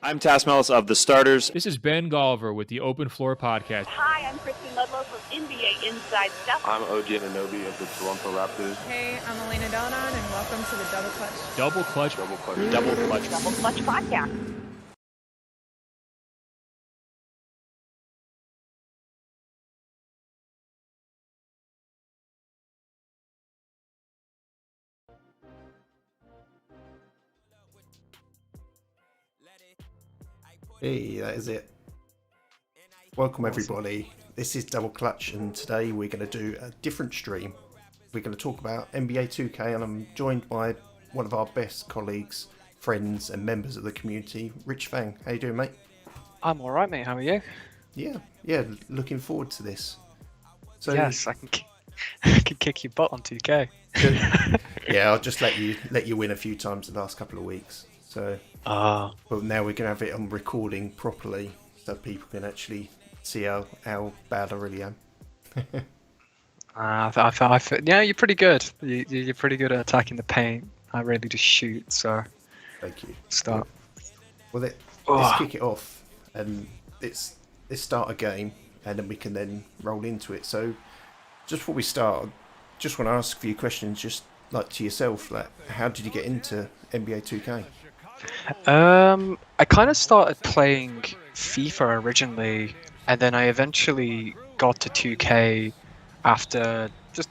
I'm Tasmelis of The Starters. This is Ben Golliver with the Open Floor Podcast. Hi, I'm Kristen Ludlow from NBA Inside Stuff. I'm OG Anunoby of the Toronto Raptors. Hey, I'm Elena Donan, and welcome to the Double Clutch. Double Clutch. Double Clutch. Double Clutch. Double Clutch Podcast. Hey, that is it. Welcome everybody. This is Double Clutch, and today we're going to do a different stream. We're going to talk about NBA2K, and I'm joined by one of our best colleagues, friends, and members of the community, Rich Fang. How you doing, mate? I'm alright, mate. How are you? Yeah, looking forward to this. So yes, I can kick your butt on 2K. yeah, I'll just let you win a few times the last couple of weeks. So, well, now we're gonna have it on recording properly, so people can actually see how bad I really am. Yeah, you're pretty good. You're pretty good at attacking the paint. I really just shoot. So, thank you. Start. Well, let's kick it off, and let's start a game, and then we can then roll into it. So, just before we start, I just want to ask a few questions, just like to yourself. Like, how did you get into NBA 2K? I kind of started playing FIFA originally, and then I eventually got to 2K after just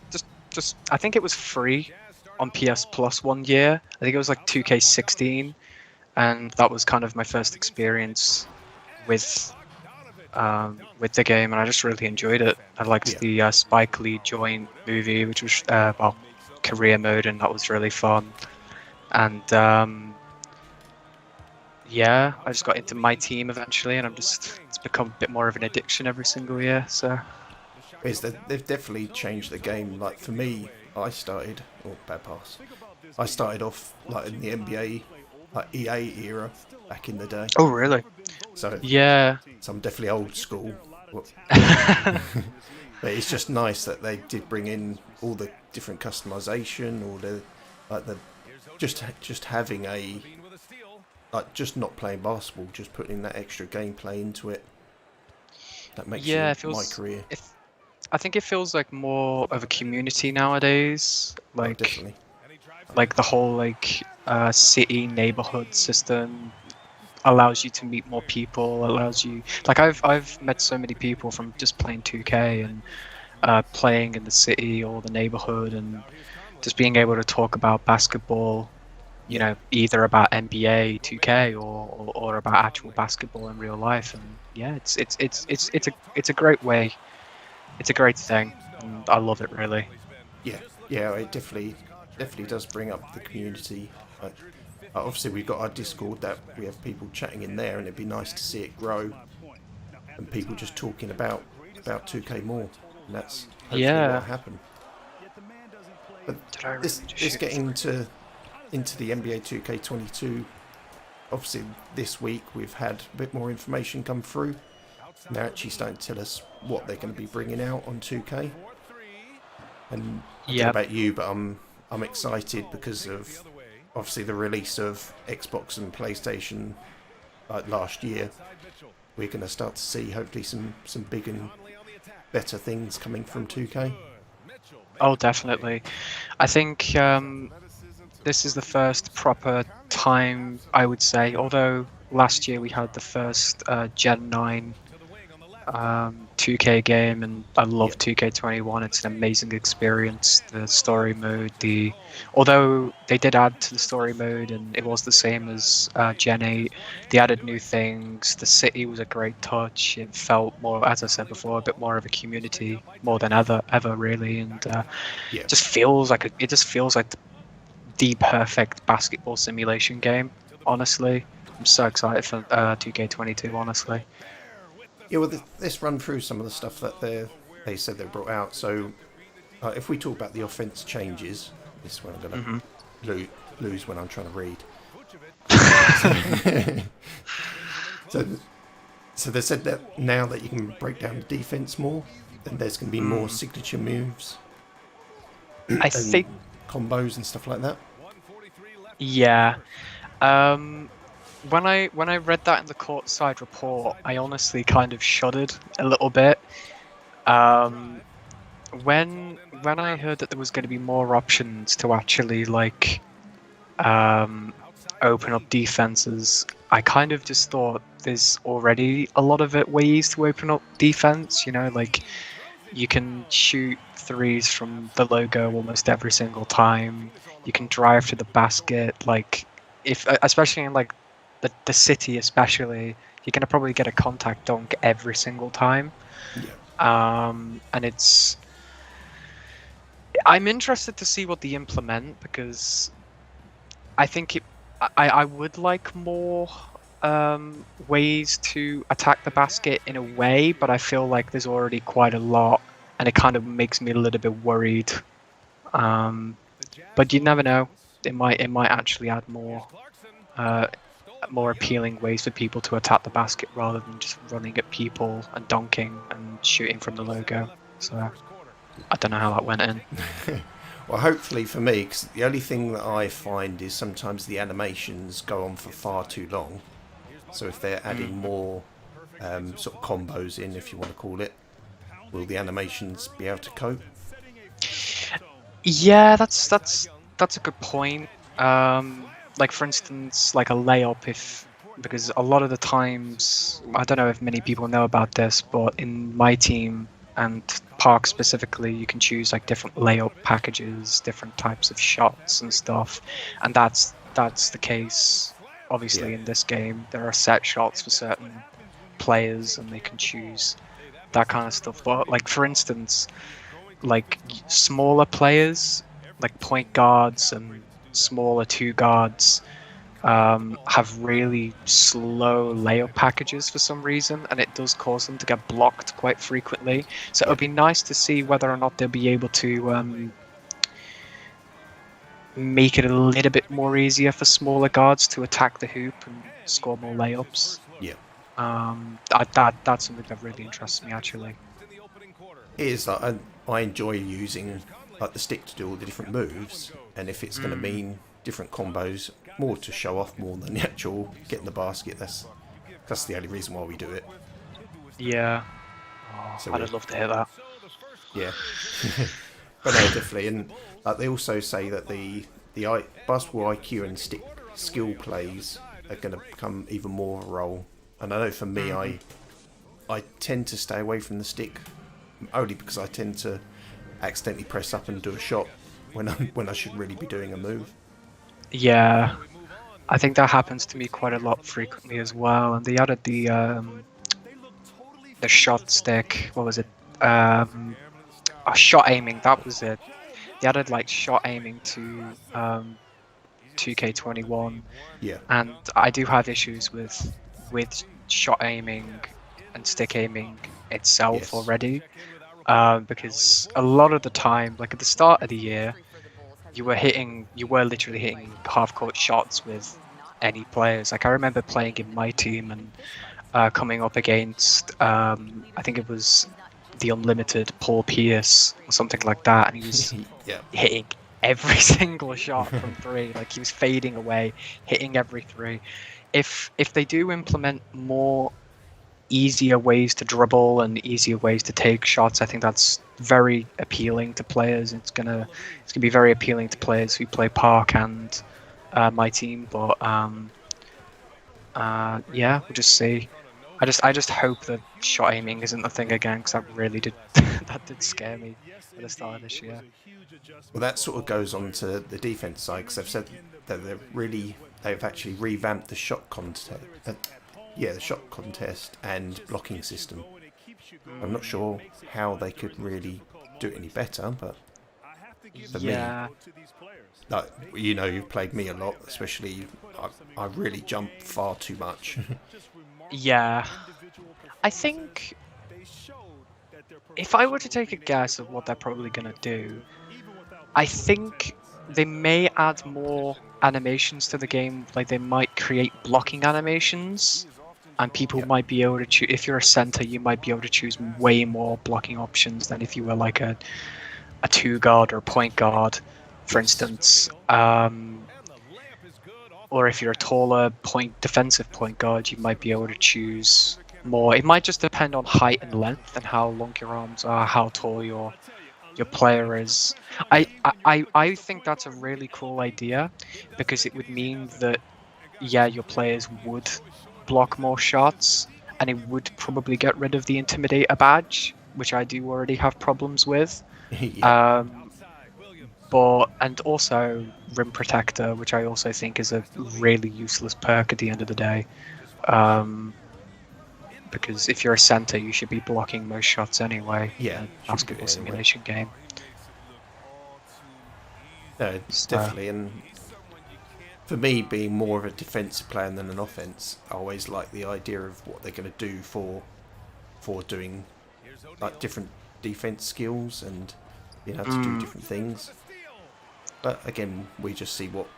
I think it was free on PS Plus one year. I think it was like 2K16, and that was kind of my first experience with the game, and I just really enjoyed it. I liked the Spike Lee joint movie, which was career mode, and that was really fun. And yeah, I just got into my team eventually, and it's become a bit more of an addiction every single year. So They've definitely changed the game. Like for me, I started off like in the NBA, like EA era back in the day. Oh really? So yeah, so I'm definitely old school. But it's just nice that they did bring in all the different customization, or the just having a. Like just not playing basketball, just putting that extra gameplay into it. That makes my career. I think it feels like more of a community nowadays. Like, definitely. Like the whole city neighborhood system allows you to meet more people. Allows you I've met so many people from just playing 2K and playing in the city or the neighborhood, and just being able to talk about basketball. You know, either about NBA 2K or about actual basketball in real life, and yeah, it's a great way. It's a great thing, and I love it really. Yeah, it definitely does bring up the community. Obviously, we've got our Discord that we have people chatting in there, and it'd be nice to see it grow and people just talking about 2K more. And that's hopefully what'll happen. But let's get into the NBA 2K22. Obviously this week we've had a bit more information come through. They're actually starting to tell us what they're going to be bringing out on 2K. And I don't know about you, but I'm excited because of obviously the release of Xbox and PlayStation like last year. We're going to start to see hopefully some big and better things coming from 2K. Oh, definitely. I think this is the first proper time, I would say, although last year we had the first Gen 9 2K game, and I love 2K21. It's an amazing experience. The story mode, although they did add to the story mode and it was the same as Gen 8, they added new things. The city was a great touch. It felt more, as I said before, a bit more of a community, more than ever really, and it just feels like the perfect basketball simulation game. Honestly, I'm so excited for 2K22. Honestly. Yeah, well, let's run through some of the stuff that they said they brought out. So, if we talk about the offense changes, this is when I'm going to lose when I'm trying to read. So they said that now that you can break down the defense more, then there's going to be more signature moves. I think combos and stuff like that. Yeah. when I read that in the courtside report, I honestly kind of shuddered a little bit. When I heard that there was going to be more options to actually like open up defenses, I kind of just thought there's already a lot of ways to open up defense. You know, like you can shoot threes from the logo almost every single time. You can drive to the basket. Like if especially in like the city, especially, you're gonna probably get a contact dunk every single time. Yeah. And I'm interested to see what they implement, because I think I would like more ways to attack the basket in a way, but I feel like there's already quite a lot, and it kind of makes me a little bit worried. But you never know; it might actually add more appealing ways for people to attack the basket rather than just running at people and dunking and shooting from the logo. So I don't know how that went in. Well, hopefully for me, because the only thing that I find is sometimes the animations go on for far too long. So if they're adding more sort of combos in, if you want to call it, will the animations be able to cope? Yeah, that's a good point. Like for instance, like a layup, because a lot of the times, I don't know if many people know about this, but in my team and Park specifically, you can choose like different layup packages, different types of shots and stuff, and that's the case. Obviously, in this game, there are set shots for certain players, and they can choose that kind of stuff. But like for instance, like smaller players, like point guards and smaller two guards, have really slow layup packages for some reason, and it does cause them to get blocked quite frequently. So it would be nice to see whether or not they'll be able to make it a little bit more easier for smaller guards to attack the hoop and score more layups. Yeah. That's something that really interests me, actually. It is like I enjoy using like the stick to do all the different moves, and if it's going to mean different combos, more to show off more than the actual getting the basket, that's the only reason why we do it. Yeah. So I'd love to hear that. Yeah. But no, definitely. And they also say that the basketball IQ and stick skill plays are going to become even more of a role. And I know for me, I tend to stay away from the stick, only because I tend to accidentally press up and do a shot when I should really be doing a move. Yeah, I think that happens to me quite a lot frequently as well. And they added the shot stick. What was it? Shot aiming. That was it. They added like shot aiming to 2K21. Yeah. And I do have issues with shot aiming and stick aiming itself already. Because a lot of the time, like at the start of the year, you were literally hitting half-court shots with any players. Like I remember playing in my team and coming up against, I think it was the unlimited Paul Pierce or something like that, and he was hitting every single shot from three. Like he was fading away, hitting every three. If they do implement more easier ways to dribble and easier ways to take shots, I think that's very appealing to players. It's gonna be very appealing to players who play Park and my team. But yeah, we'll just see. I just hope that shot aiming isn't a thing again, because that really did that did scare me at the start of this year. Well, that sort of goes on to the defense side, because they've said that they've actually revamped the shot contest. The shot contest and blocking system. I'm not sure how they could really do it any better, but for me, like, you know, you've played me a lot, especially I really jump far too much. Yeah, I think if I were to take a guess of what they're probably going to do, I think they may add more animations to the game. Like they might create blocking animations, and people might be able to choose. If you're a center, you might be able to choose way more blocking options than if you were like a two guard or point guard, for instance. or if you're a taller defensive point guard, you might be able to choose more. It might just depend on height and length and how long your arms are, how tall your player is. I think that's a really cool idea, because it would mean that your players would block more shots, and it would probably get rid of the Intimidator badge, which I do already have problems with. Yeah. And also Rim Protector, which I also think is a really useless perk at the end of the day. Because if you're a center, you should be blocking most shots anyway. Yeah, in a should basketball be anyway. simulation game. No, definitely. And for me, being more of a defensive player than an offense, I always like the idea of what they're going to do for doing like different defense skills and being able to do different things. But again, we just see what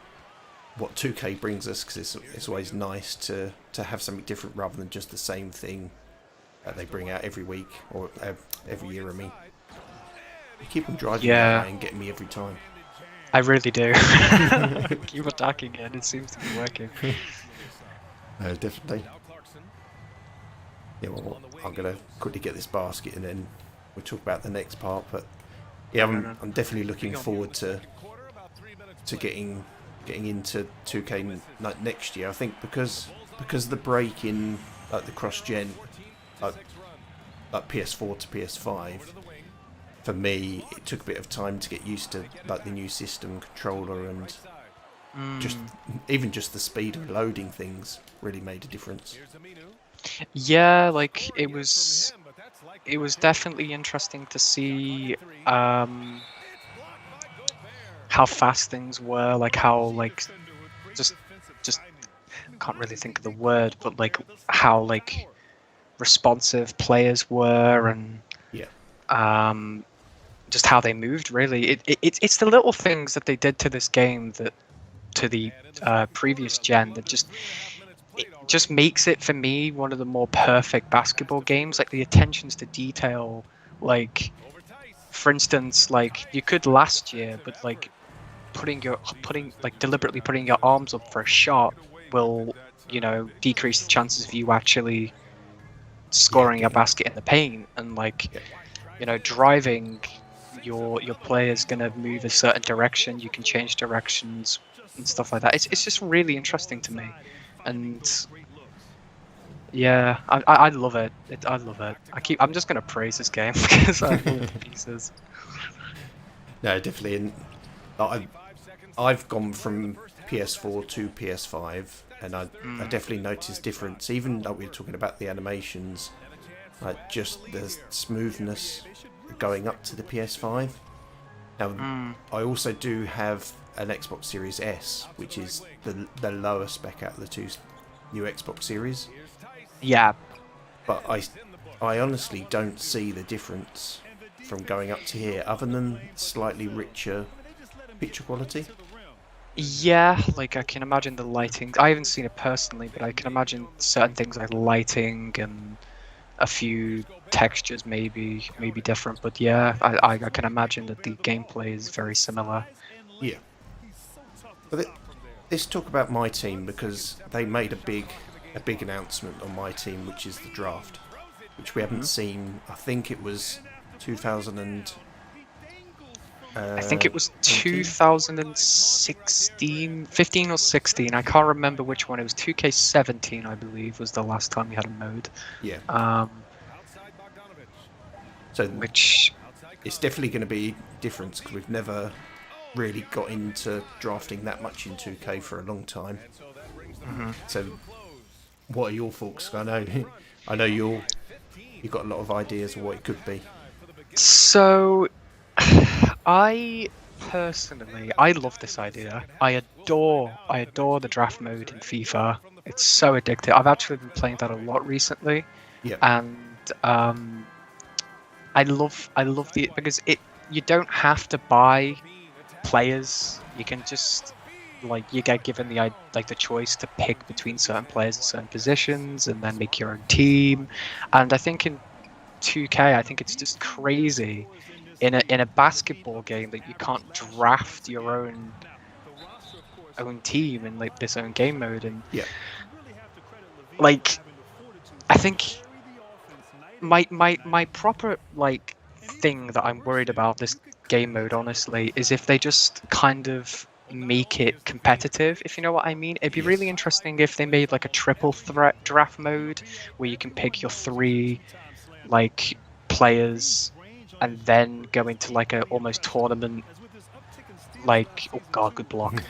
2K brings us, because it's always nice to have something different rather than just the same thing that they bring out every week or every year. I mean, you keep on driving that way and getting me every time. I really do. Keep attacking it. It seems to be working. Definitely. Yeah, well, I'm gonna quickly get this basket and then we'll talk about the next part. But yeah, I'm definitely looking forward to getting into 2K next year. I think because of the break in like the cross gen, like PS4 to PS5. For me, it took a bit of time to get used to like the new system controller, and just the speed of loading things really made a difference. Yeah, like it was definitely interesting to see how fast things were, like how like just can't really think of the word, but like how like responsive players were, and just how they moved. Really, it's the little things that they did to this game that to the previous gen that just makes it, for me, one of the more perfect basketball games. Like the attentions to detail, like for instance, like you could last year, but like deliberately putting your arms up for a shot will, decrease the chances of you actually scoring a basket in the paint. And like, driving your player's gonna move a certain direction. You can change directions and stuff like that. It's just really interesting to me, and yeah, I love it. I love it. I'm just gonna praise this game because I love it to pieces. No, definitely. And I've gone from PS4 to PS5, and I definitely noticed difference. Even like we were talking about the animations, like just the smoothness going up to the PS5. Now, I also do have an Xbox Series S, which is the lower spec out of the two new Xbox Series. Yeah. But I honestly don't see the difference from going up to here, other than slightly richer picture quality. Yeah, like I can imagine the lighting. I haven't seen it personally, but I can imagine certain things like lighting and a few textures maybe different. But yeah, I can imagine that the gameplay is very similar. Yeah. But let's talk about my team, because they made a big announcement on my team, which is the draft, which we haven't seen. I think it was 2000 I think it was 2016, 15 or 16. I can't remember which one. It was 2K17, I believe, was the last time we had a mode. Yeah. Which it's definitely going to be different, because we've never really got into drafting that much in 2K for a long time. So, what are your thoughts? I know you've got a lot of ideas of what it could be. So, I personally, I love this idea. I adore the draft mode in FIFA. It's so addictive. I've actually been playing that a lot recently. Yeah. And I love because you don't have to buy players. You can just you get given the choice to pick between certain players in certain positions and then make your own team. And I think in 2K, I think it's just crazy in a basketball game that you can't draft your own own team and like this own game mode, and Yeah. like I think my proper like thing that I'm worried about this game mode, honestly, is if they just kind of make it competitive, if you know what I mean. It'd be really interesting if they made like a triple threat draft mode where you can pick your 3 like players and then go into like a almost tournament, like, oh god, good block,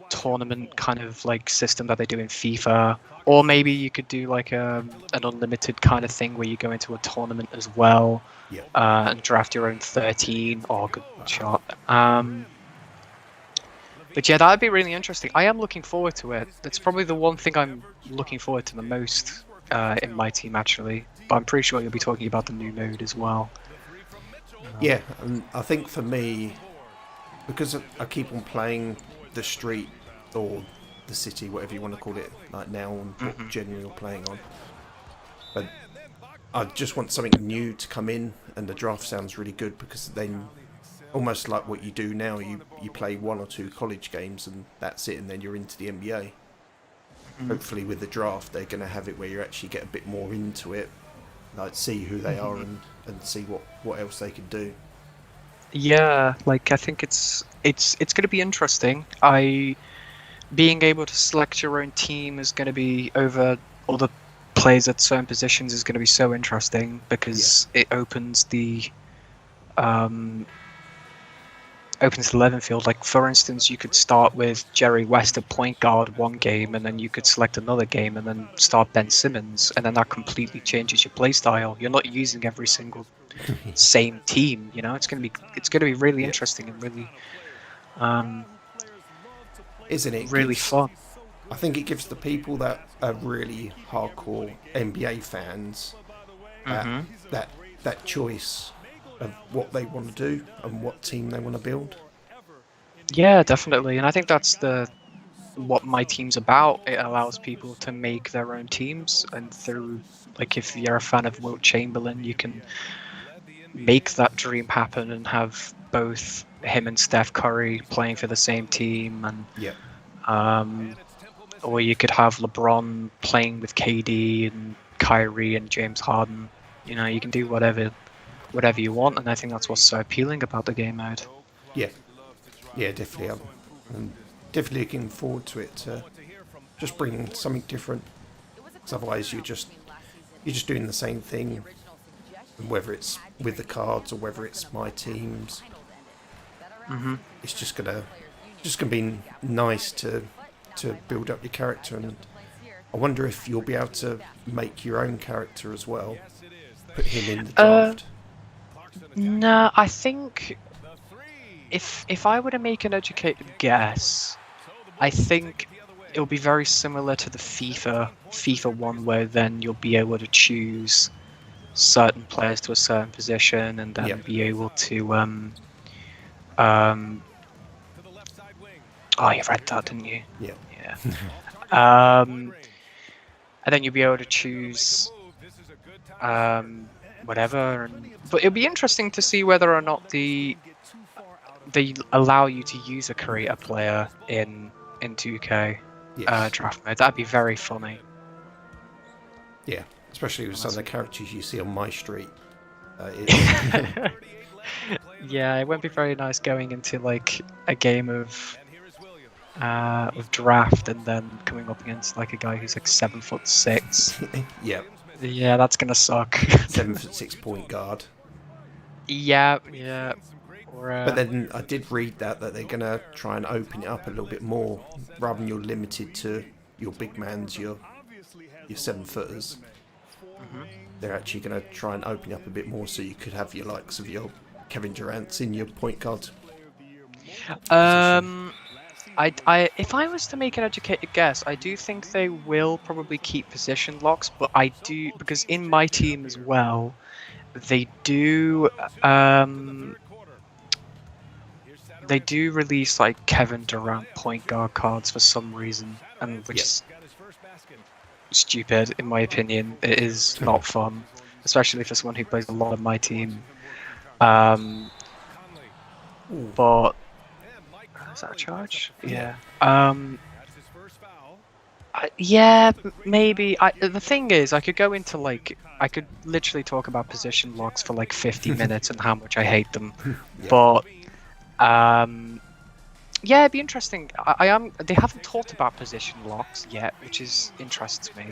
tournament kind of like system that they do in FIFA. Or maybe you could do like an unlimited kind of thing where you go into a tournament as well, Yeah. and draft your own 13. Oh, good shot. But yeah, that'd be really interesting. I am looking forward to it. That's probably the one thing I'm looking forward to the most in my team, actually. But I'm pretty sure you'll be talking about the new mode as well. Yeah, and I think for me, because I keep on playing the street or the city, whatever you want to call it, like now, and what generally you're playing on. But I just want something new to come in, and the draft sounds really good because then, almost like what you do now, you play 1 or 2 college games and that's it, and then you're into the NBA. Hopefully with the draft they're going to have it where you actually get a bit more into it, like see who they are and see what else they can do. Yeah, like I think it's going to be interesting. Being able to select your own team is going to be over other players at certain positions is going to be so interesting because it opens the 11 field. Like for instance, you could start with Jerry West at point guard one game, and then you could select another game and then start Ben Simmons, and then that completely changes your play style. You're not using every single same team. You know, it's gonna be really interesting and really Isn't it? really fun. I think it gives the people that are really hardcore NBA fans that choice of what they want to do and what team they want to build. Yeah, definitely, and I think that's what my team's about. It allows people to make their own teams, and through, like, if you're a fan of Wilt Chamberlain, you can make that dream happen and have both him and Steph Curry playing for the same team, and or you could have LeBron playing with KD and Kyrie and James Harden. You know, you can do whatever you want, and I think that's what's so appealing about the game mode. Yeah, definitely. I'm definitely looking forward to it. Just bringing something different. Because otherwise, you're just doing the same thing, whether it's with the cards or whether it's my teams. It's just gonna be nice to build up your character, and I wonder if you'll be able to make your own character as well. Put him in the draft. No, I think if I were to make an educated guess, I think it'll be very similar to the FIFA one, where then you'll be able to choose certain players to a certain position, and then be able to oh, you read that, didn't you? Yeah. And then you'll be able to choose whatever, but it'll be interesting to see whether or not they allow you to use a creator player in 2K draft mode. That'd be very funny. Yeah, especially with some of the characters you see on my street. Yeah, it won't be very nice going into like a game of draft and then coming up against like a guy who's like 7'6". Yeah, that's gonna suck. 7'6" point guard. Yeah. Or, but then I did read that they're gonna try and open it up a little bit more, rather than you're limited to your big mans, your 7-footers. They're actually gonna try and open it up a bit more, so you could have your likes of your Kevin Durant's in your point guard. If I was to make an educated guess, I do think they will probably keep position locks, but I do, because in my team as well, they do release like Kevin Durant point guard cards for some reason, and which is stupid in my opinion. It is not fun, especially for someone who plays a lot of my team. But Is that a charge? Yeah. Yeah, maybe. The thing is, I could go into I could literally talk about position locks for like 50 minutes and how much I hate them. Yeah. But yeah, it'd be interesting. They haven't talked about position locks yet, which interests me.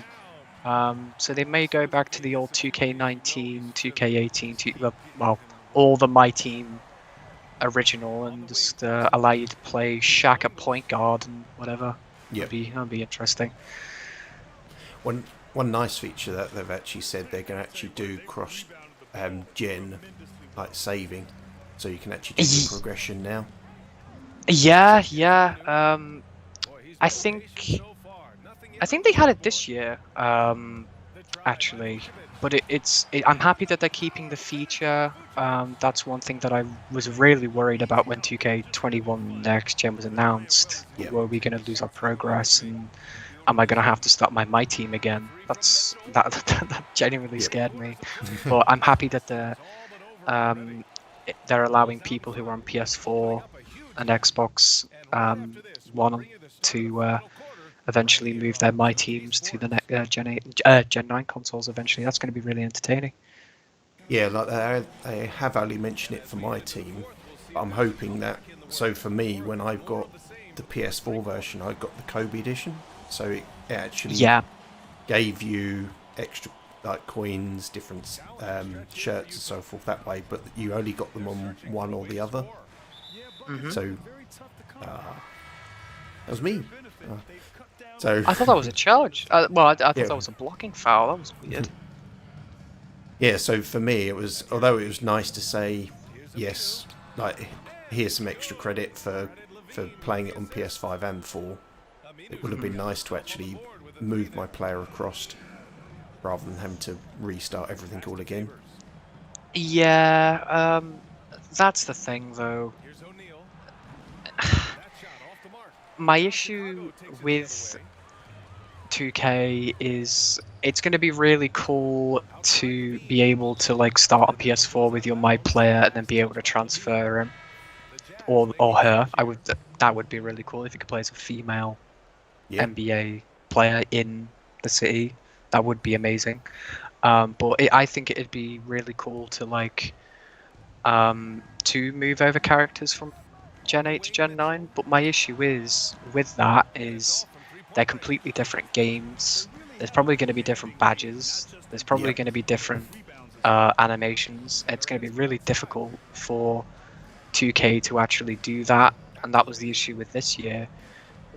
So they may go back to the old 2K19, 2K18, well, all the My Team original, and just allow you to play Shaq at point guard and whatever. Yeah. That'd be interesting. One nice feature that they've actually said they're going to actually do cross gen like saving, so you can actually do the progression now. Yeah. I think they had it this year, actually. But I'm happy that they're keeping the feature. That's one thing that I was really worried about when 2K21 Next Gen was announced. Yeah. Were we going to lose our progress, and am I going to have to start my team again? That genuinely scared me. But I'm happy that they're allowing people who are on PS4 and Xbox One to eventually move their My Teams to the next Gen 9 consoles eventually. That's going to be really entertaining. Yeah, like they have only mentioned it for my team. But I'm hoping that, so for me, when I've got the PS4 version, I got the Kobe edition. So it actually gave you extra like coins, different shirts and so forth that way, but you only got them on one or the other. So that was me. So I thought that was a charge. I thought that was a blocking foul. That was weird. Yeah, so for me, it was, although it was nice to say, yes, like, here's some extra credit for playing it on PS5 and 4, it would have been nice to actually move my player across rather than having to restart everything all again. Yeah, that's the thing, though. My issue with 2K is it's going to be really cool to be able to like start on PS4 with your My Player and then be able to transfer him or her. That would be really cool if you could play as a female NBA player in the city. That would be amazing. But I think it'd be really cool to like to move over characters from Gen 8 to Gen 9, but my issue with that is they're completely different games. There's probably going to be different badges. There's probably going to be different animations. It's going to be really difficult for 2K to actually do that, and that was the issue with this year.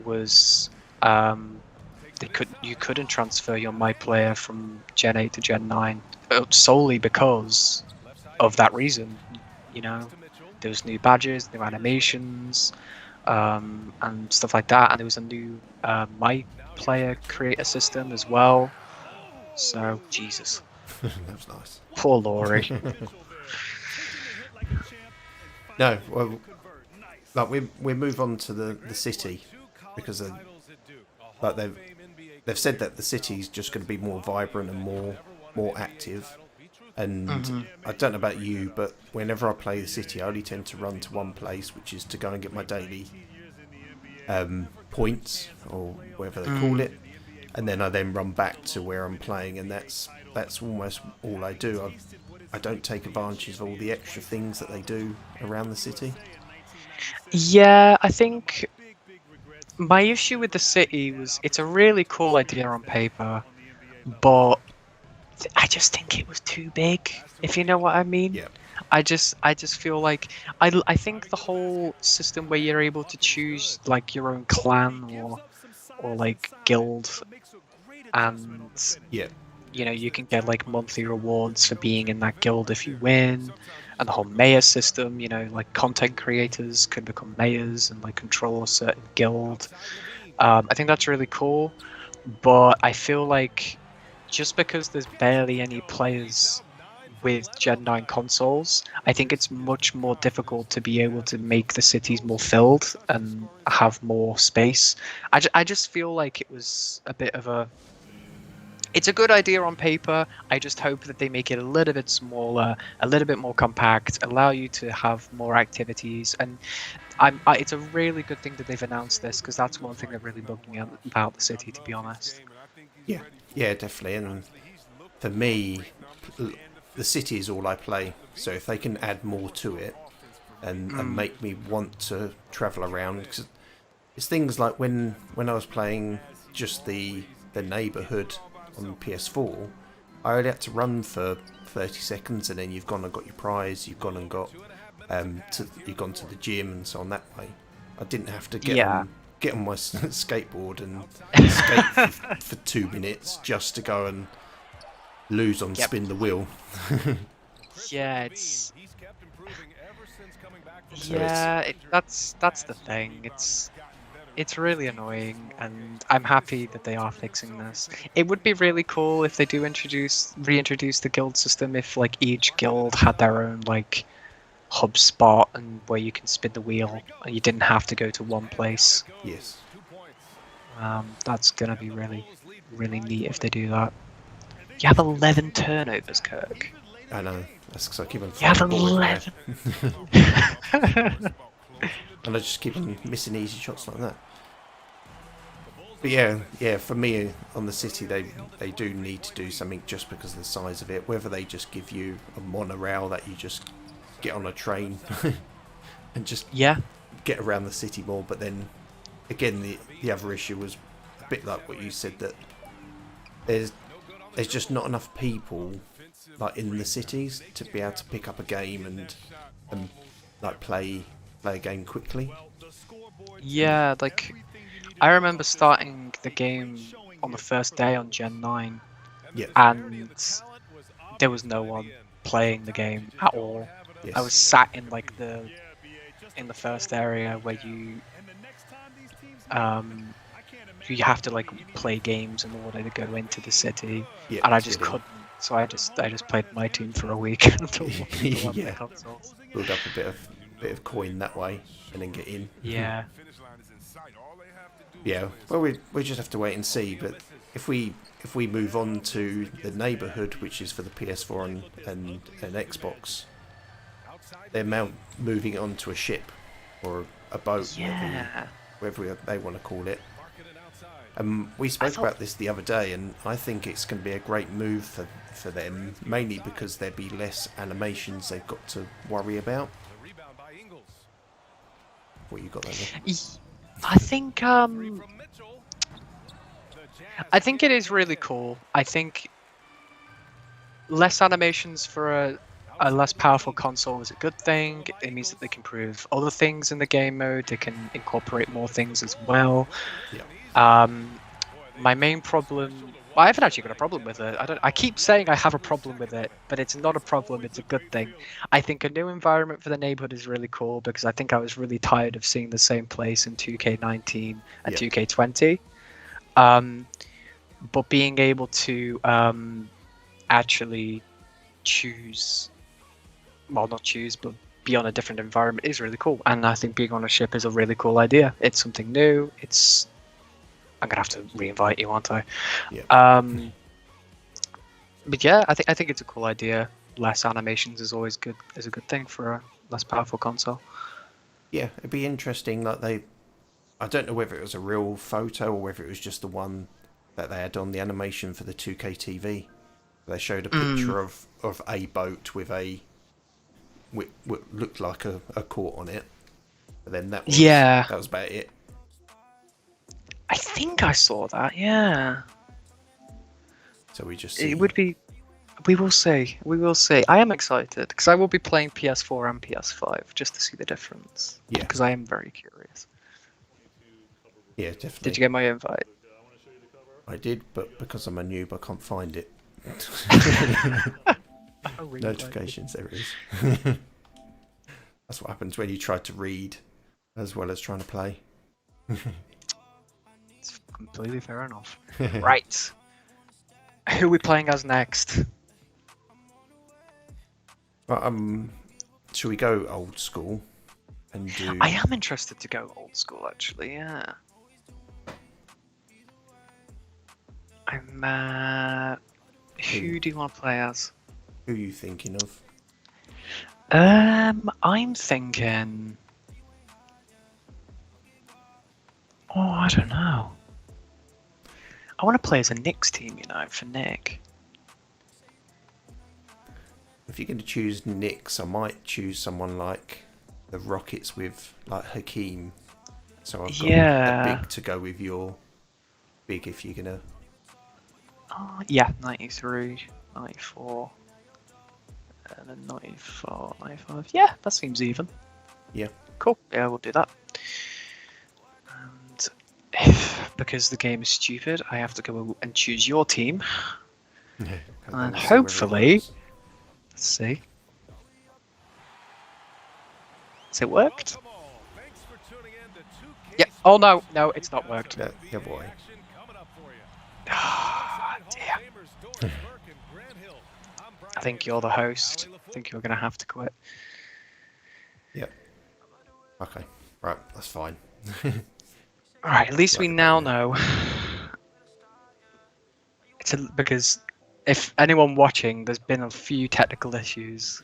Was you couldn't transfer your My Player from Gen 8 to Gen 9 solely because of that reason. You know, there was new badges, new animations, and stuff like that, and there was a new My Player creator system as well. So Jesus, that was nice. Poor Laurie. No, well, like we move on to the city because like they've said that the city's just going to be more vibrant and more active. And I don't know about you, but whenever I play the city, I only tend to run to one place, which is to go and get my daily points, or whatever they call it, and then I run back to where I'm playing, and that's almost all I do. I don't take advantage of all the extra things that they do around the city. Yeah, I think my issue with the city was it's a really cool idea on paper, but I just think it was too big, if you know what I mean. Yeah. I just feel like I think the whole system where you're able to choose like your own clan or like guild, and you know, you can get like monthly rewards for being in that guild if you win, and the whole mayor system, you know, like content creators could become mayors and like control a certain guild. I think that's really cool, but I feel like just because there's barely any players with Gen 9 consoles, I think it's much more difficult to be able to make the cities more filled and have more space. I just feel like it was a bit of a it's a good idea on paper. I just hope that they make it a little bit smaller, a little bit more compact, allow you to have more activities. And it's a really good thing that they've announced this, because that's one thing that really bugged me out about the city, to be honest. Yeah, yeah, definitely. And for me, the city is all I play. So if they can add more to it and make me want to travel around, because it's things like when I was playing just the neighbourhood on PS4, I only had to run for 30 seconds, and then you've gone and got your prize, you've gone and got you've gone to the gym and so on that way. I didn't have to get on my skateboard and skate for 2 minutes just to go and lose on spin the wheel. Yeah, that's the thing. It's really annoying, and I'm happy that they are fixing this. It would be really cool if they do reintroduce the guild system, if like each guild had their own like hub spot and where you can spin the wheel and you didn't have to go to one place. Yes. That's gonna be really, really neat if they do that. You have 11 turnovers, Kirk. I know. That's because I keep on. You have 11. And I just keep on missing easy shots like that. But yeah, for me on the city, they do need to do something just because of the size of it. Whether they just give you a monorail that you just get on a train and just get around the city more. But then again, the other issue was a bit like what you said, that there's just not enough people like in the cities to be able to pick up a game and like play a game quickly. Yeah, like I remember starting the game on the first day on Gen 9, and there was no one playing the game at all. Yes. I was sat in like the first area where you have to like play games in order to go into the city, and I just couldn't. So I just played my team for a week until the consoles. Build up a bit of coin that way and then get in. Yeah. Yeah. Well, we just have to wait and see. But if we move on to the neighbourhood, which is for the PS4 and Xbox, they're moving it onto a ship or a boat, whatever they want to call it. We spoke about this the other day, and I think it's going to be a great move for them, mainly because there'll be less animations they've got to worry about. What you got there? I think it is really cool. I think less animations for a less powerful console is a good thing. It means that they can improve other things in the game mode. They can incorporate more things as well. Yeah. My main problem, I haven't actually got a problem with it. I keep saying I have a problem with it, but it's not a problem. It's a good thing. I think a new environment for the neighborhood is really cool, because I think I was really tired of seeing the same place in 2K19 and 2K20. But being able to actually choose, well, not choose, but be on a different environment is really cool. And I think being on a ship is a really cool idea. It's something new. I'm gonna have to re-invite you, aren't I? Yeah. But yeah, I think it's a cool idea. Less animations is always good. Is a good thing for a less powerful console. Yeah, it'd be interesting. Like I don't know whether it was a real photo or whether it was just the one that they had on the animation for the 2K TV. They showed a picture of a boat with what looked like a court on it, but then that was about it. I think I saw that. Yeah. So we just see. It would be. We will see. We will see. I am excited because I will be playing PS4 and PS5 just to see the difference. Yeah. Because I am very curious. Yeah, definitely. Did you get my invite? I did, but because I'm a noob, I can't find it. Notifications, there it is. That's what happens when you try to read as well as trying to play. It's completely fair enough. Right. Who are we playing as next? Well, should we go old school and do? I am interested to go old school, actually. Yeah. I'm. Who do you want to play as? Who are you thinking of? I'm thinking. Oh, I don't know. I want to play as a Knicks team, for Nick. If you're going to choose Knicks, I might choose someone like the Rockets with like Hakeem. So I've got a big to go with your big if you're gonna. Oh, yeah, 93, 94, and then 94, 95. Yeah, that seems even. Yeah. Cool. Yeah, we'll do that. And because the game is stupid, I have to go and choose your team. And hopefully, let's see. Has it worked? Yeah. Oh no, it's not worked. No, yeah, boy. Ah, dear. I think you're the host. I think you're gonna have to quit. Yep. Okay. Right. That's fine. All right. At least we now know. Because if anyone watching, there's been a few technical issues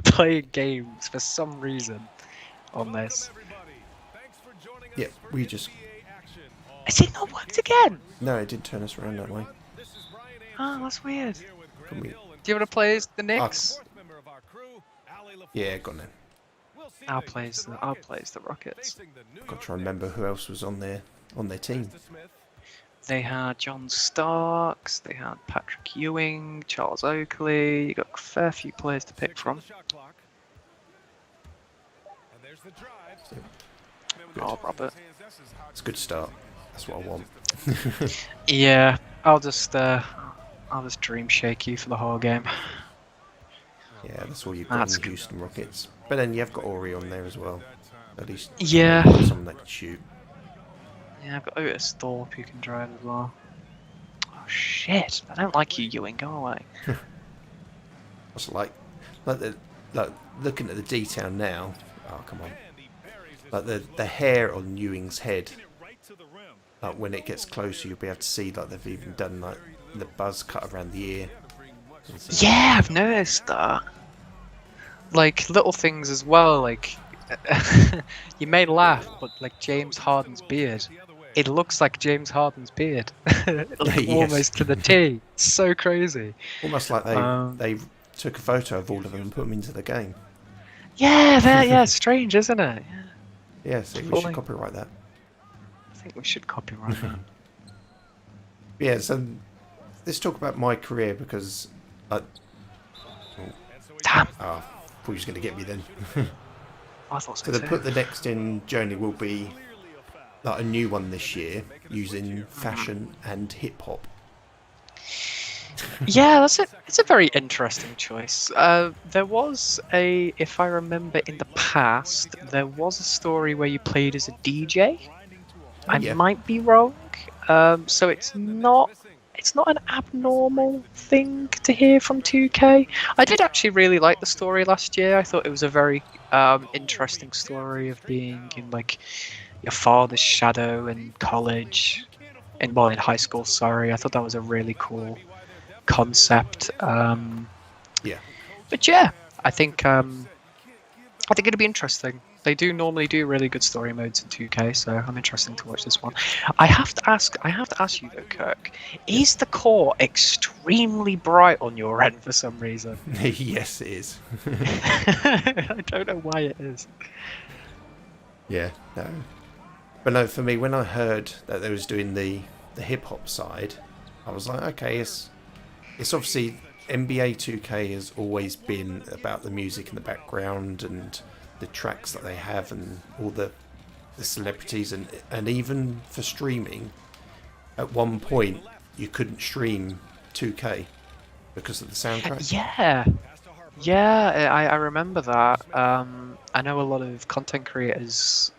playing games for some reason on this. Yeah, we just. Has it not worked again? No, it did turn us around that way. Oh, that's weird. Can we? Do you want to play as the Knicks? Yeah, got it. I'll play as the Rockets. I've got to try and remember who else was on their team. They had John Starks, they had Patrick Ewing, Charles Oakley. You got a fair few players to pick from. Oh, Robert. It's a good start. That's what I want. Yeah, I'll just dream shake you for the whole game. Yeah, that's all you've got in Houston Rockets. But then you've got Ori on there as well. At least yeah, someone that can shoot. Yeah, I've got Otis Thorpe who can drive as well. Oh shit! I don't like you, Ewing. Go away. What's it like looking at the detail now. Oh come on! Like the hair on Ewing's head. Like when it gets closer, you'll be able to see like they've even done like the buzz cut around the ear. Yeah, I've noticed that. Like little things as well. Like you may laugh, but like James Harden's beard. It looks like James Harden's beard, like, almost to the T. It's so crazy. Almost like they took a photo of all of them and put them into the game. Yeah, strange, isn't it? Yeah, so we should copyright that. I think we should copyright that. Yeah, so let's talk about my career because Damn. I thought you was going to get me then. I thought so. So they put the next in journey will be like a new one this year using fashion and hip hop. Yeah, that's it. It's a very interesting choice. There was if I remember in the past, there was a story where you played as a DJ. I might be wrong. So it's not an abnormal thing to hear from 2K. I did actually really like the story last year. I thought it was a very interesting story of being in like your father's shadow in college, in high school. Sorry, I thought that was a really cool concept. But yeah, I think it'll be interesting. They do normally do really good story modes in 2K, so I'm interested to watch this one. I have to ask you though, Kirk, is the core extremely bright on your end for some reason? Yes, it is. I don't know why it is. Yeah, no. But no, for me, when I heard that they was doing the hip hop side, I was like, okay, it's obviously NBA 2K has always been about the music in the background and the tracks that they have and all the celebrities and even for streaming, at one point you couldn't stream 2K because of the soundtrack. Yeah, I remember that. I know a lot of content creators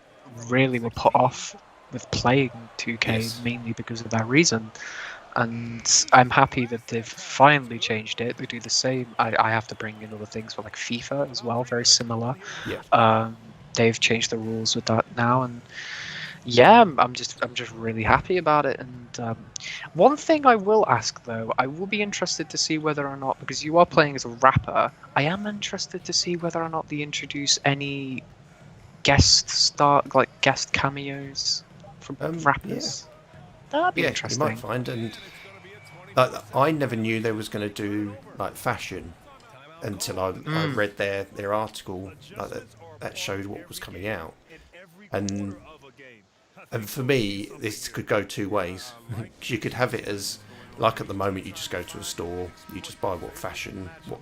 really were put off with playing 2K mainly because of that reason. And I'm happy that they've finally changed it. They do the same. I have to bring in other things for like FIFA as well, very similar. Yeah. They've changed the rules with that now, and Yeah, I'm just really happy about it. And one thing I will ask though, I will be interested to see whether or not, because you are playing as a rapper, I am interested to see whether or not they introduce any guest cameos from Yeah, rappers. That'd be yeah, you might interesting. find, and I never knew they was going to do like fashion until I read their article like that showed what was coming out, and for me this could go two ways. 'Cause you could have it as like at the moment you just go to a store, you just buy what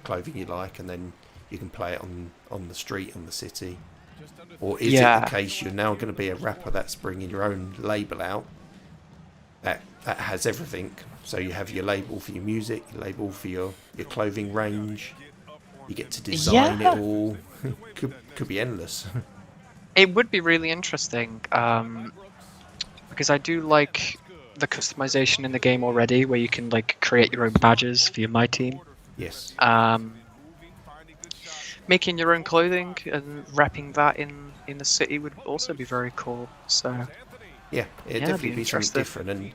clothing you like, and then you can play it on the street, on the city. Or is it Yeah. the case you're now going to be a rapper that's bringing your own label out that has everything? So you have your label for your music, your label for your clothing range. You get to design Yeah. it all. Could be endless. It would be really interesting, because I do like the customization in the game already, where you can like create your own badges for your My Team. Yes. Making your own clothing and wrapping that in the city would also be very cool. So Yeah, it'd Yeah, definitely be be something interesting. different, and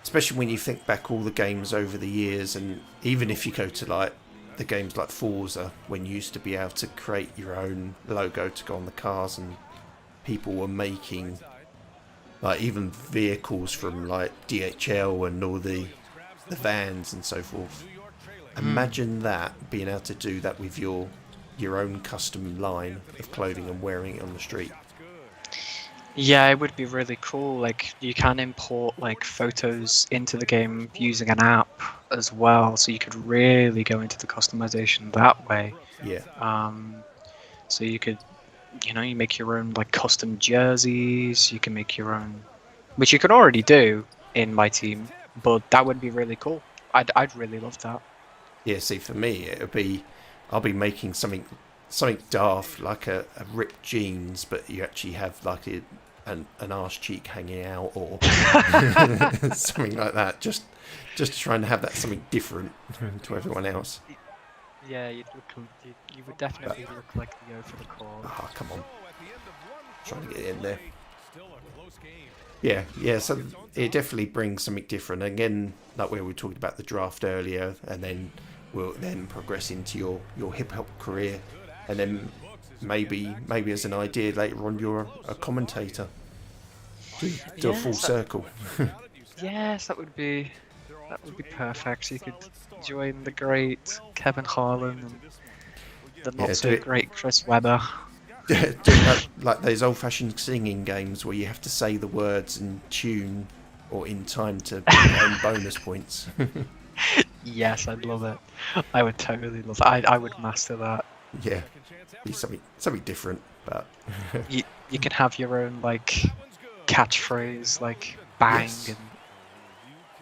especially when you think back all the games over the years, and even if you go to like the games like Forza, when you used to be able to create your own logo to go on the cars, and people were making like even vehicles from like DHL and all the vans and so forth. Imagine that, being able to do that with your own custom line of clothing and wearing it on the street. yeah, it would be really cool. Like you can import like photos into the game using an app as well, so you could really go into the customization that way. Yeah, So you could, you make your own like custom jerseys. You can make your own, which you can already do in My Team, but that would be really cool. I'd really love that. yeah. See, for me, I'll be making something daft like a ripped jeans, but you actually have like an arse cheek hanging out, or something like that. Just trying to have that something different to everyone else. Yeah, you would definitely look like the O for the cause. Ah, come on. Trying to get in there. Yeah, so it definitely brings something different. Again, like where we were talking about the draft earlier, and then we'll then progress into your hip hop career, and then maybe as an idea later on you're a commentator. Do a full Yes, circle. Yes, that would be perfect. You could join the great Kevin Harlan and the Yeah, not so do it. great Chris Webber. Do like those old-fashioned singing games where you have to say the words in tune or in time to earn bonus points. Yes, I'd love it. I would totally love it. I would master that. Yeah, be something different, but You can have your own like catchphrase, like bang Yes. and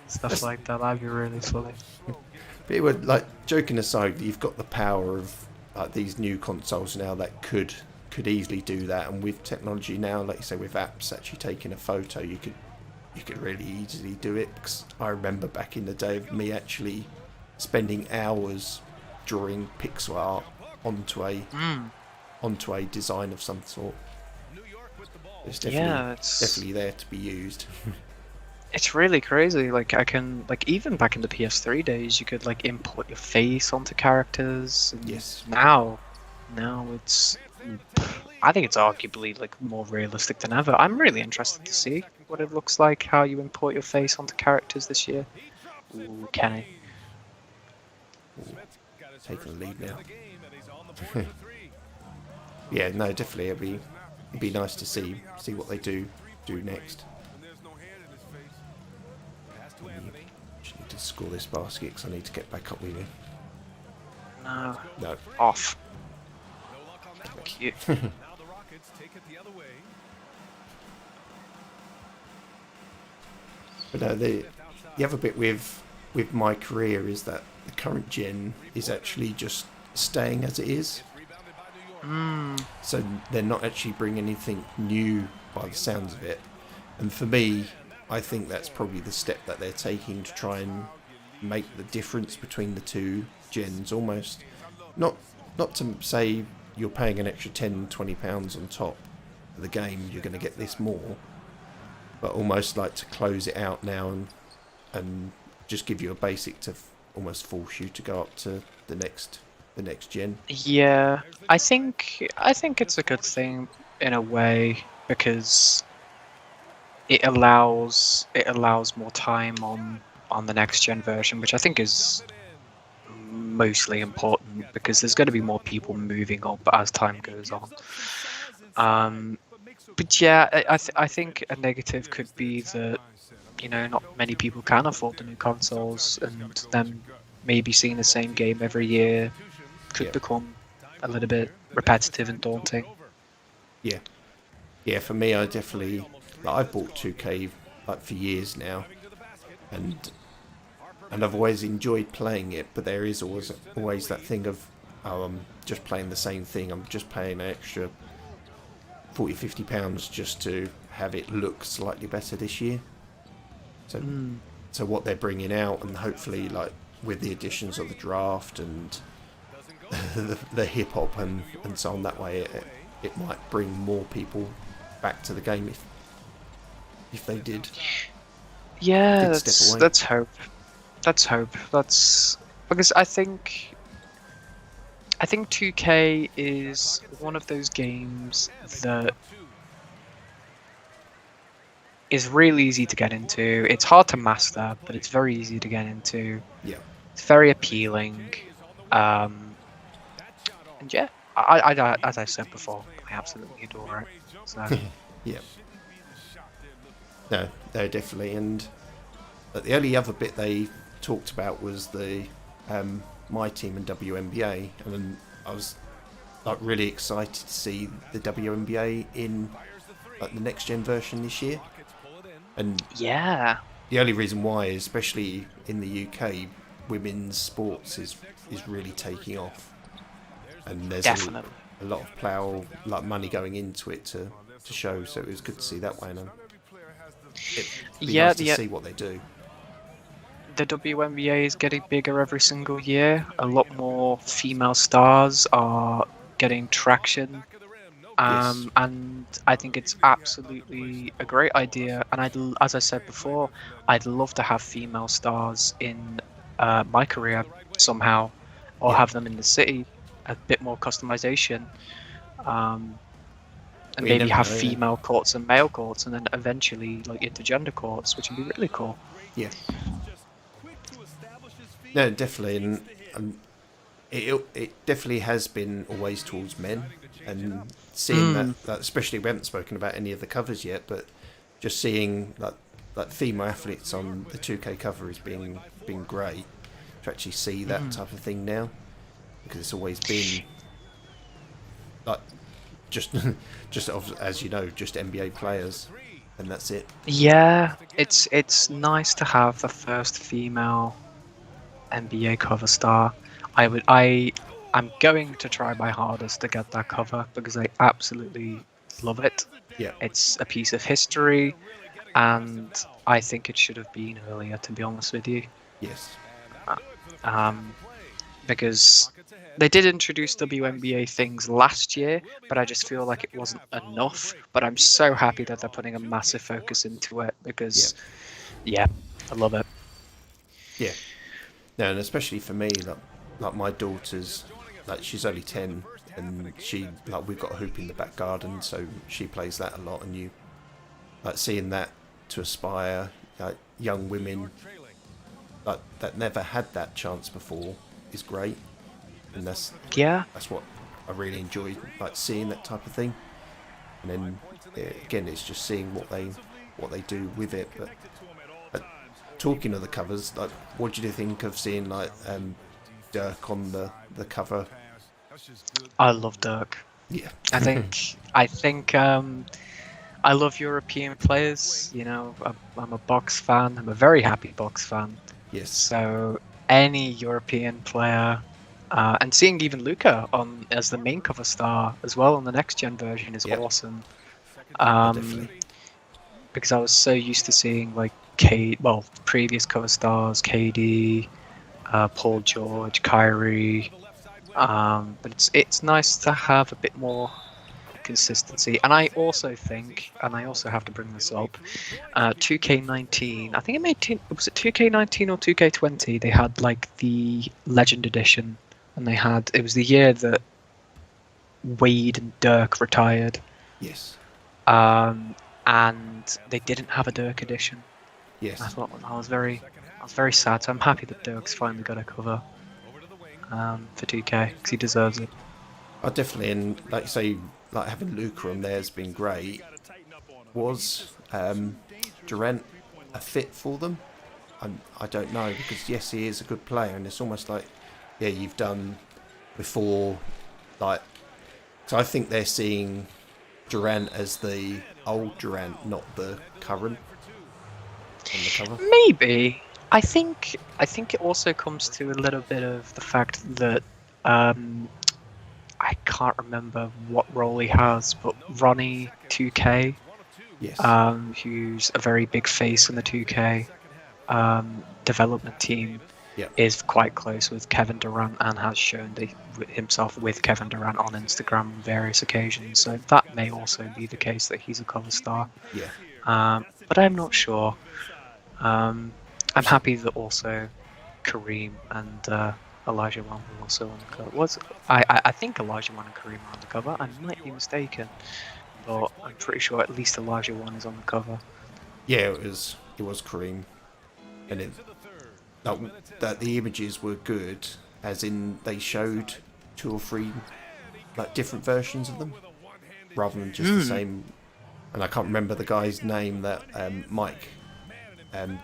stuff like that. That'd be really funny. But it would, like, joking aside, you've got the power of like these new consoles now that could easily do that, and with technology now, like you say, with apps actually taking a photo, you could really easily do it. Because I remember back in the day of me actually spending hours drawing pixel art onto a design of some sort. It's definitely there to be used. It's really crazy. Like I can like even back in the PS3 days, you could like import your face onto characters. And Yes. Now it's. I think it's arguably like more realistic than ever. I'm really interested to see what it looks like, how you import your face onto characters this year. Ooh, Kenny. Taking the lead now. Yeah, no, definitely it'd be nice to see what they do next. Just need to score this basket because I need to get back up with you. No, No. off. Thank you. But no, the other bit with my career is that the current gen is actually just staying as it is. So they're not actually bringing anything new by the sounds of it. And for me, I think that's probably the step that they're taking to try and make the difference between the two gens almost. Not to say you're paying an extra £10, £20 on top of the game, you're going to get this more. but almost like to close it out now and just give you a basic to almost force you to go up to the next gen. Yeah, I think it's a good thing in a way because it allows more time on the next gen version, which I think is mostly important because there's going to be more people moving up as time goes on. But yeah, I think a negative could be that not many people can afford the new consoles, and them maybe seeing the same game every year could become a little bit repetitive and daunting. Yeah, for me, I definitely I've bought 2K for years now, and I've always enjoyed playing it. But there is always that thing of I'm just playing the same thing. I'm just paying an extra £40-50 just to have it look slightly better this year. So what they're bringing out, and hopefully with the additions of the draft and the hip hop and so on, that way it might bring more people back to the game if they did. Yeah, let's hope. Let's hope. That's because I think 2K is one of those games that is really easy to get into. It's hard to master, but it's very easy to get into. Yeah. It's very appealing. And yeah, I as I said before, I absolutely adore it. So. Yeah. No, definitely. And the only other bit they talked about was the my team and WNBA, and I was really excited to see the WNBA in the next gen version this year. And yeah, the only reason why, especially in the UK, women's sports is really taking off, and there's a lot of plough money going into it to show. So it was good to see that way, and nice to see what they do. The WNBA is getting bigger every single year. A lot more female stars are getting traction. And I think it's absolutely a great idea. And as I said before, I'd love to have female stars in my career somehow, or have them in the city. A bit more customization, and maybe have female courts and male courts, and then eventually intergender courts, which would be really cool. Yeah. No, definitely, and it definitely has been always towards men, and seeing that especially we haven't spoken about any of the covers yet, but just seeing like female athletes on the 2K cover has been great to actually see that type of thing now, because it's always been just as you know, just NBA players, and that's it. Yeah, it's nice to have the first female NBA cover star. I'm going to try my hardest to get that cover because I absolutely love it. Yeah, it's a piece of history, and I think it should have been earlier, to be honest with you. Yes. Because they did introduce WNBA things last year, but I just feel like it wasn't enough. But I'm so happy that they're putting a massive focus into it because, I love it. Yeah. No, and especially for me, like my daughter's, she's only 10, and she we've got a hoop in the back garden, so she plays that a lot, and you seeing that to aspire young women that never had that chance before is great, and that's what I really enjoy, seeing that type of thing. And then again, it's just seeing what they do with it. But talking of the covers, what did you think of seeing Dirk on the cover? I love Dirk. Yeah. I think I love European players. I'm a box fan. I'm a very happy box fan. Yes. So any European player, and seeing even Luka on as the main cover star as well on the next gen version is awesome. Because I was so used to seeing previous cover stars, KD, Paul George, Kyrie. But it's nice to have a bit more consistency. And I also think, and I also have to bring this up, 2K19. I think was it 2K19 or 2K20? They had like the Legend Edition, and it was the year that Wade and Dirk retired. Yes. And they didn't have a Dirk edition. Yes. I was very sad. So I'm happy that Dirk's finally got a cover for 2K because he deserves it. I definitely, and like you say, like having Luca on there has been great. Was Durant a fit for them? I don't know, because yes, he is a good player, and it's almost like, yeah, you've done before, like, so I think they're seeing Durant as the old Durant, not the current on the cover. Maybe. I think it also comes to a little bit of the fact that I can't remember what role he has, but Ronnie 2K, Yes. who's a very big face in the 2K development team, Yeah. is quite close with Kevin Durant and has shown himself with Kevin Durant on Instagram on various occasions. So that may also be the case that he's a cover star. Yeah. But I'm not sure. I'm happy that also Kareem and Elijah Wan were also on the cover. I think Elijah Wan and Kareem are on the cover. I might be mistaken, but I'm pretty sure at least Elijah Wan is on the cover. Yeah, it was Kareem, and that the images were good, as in they showed 2 or 3 like different versions of them, rather than just the same. And I can't remember the guy's name that Mike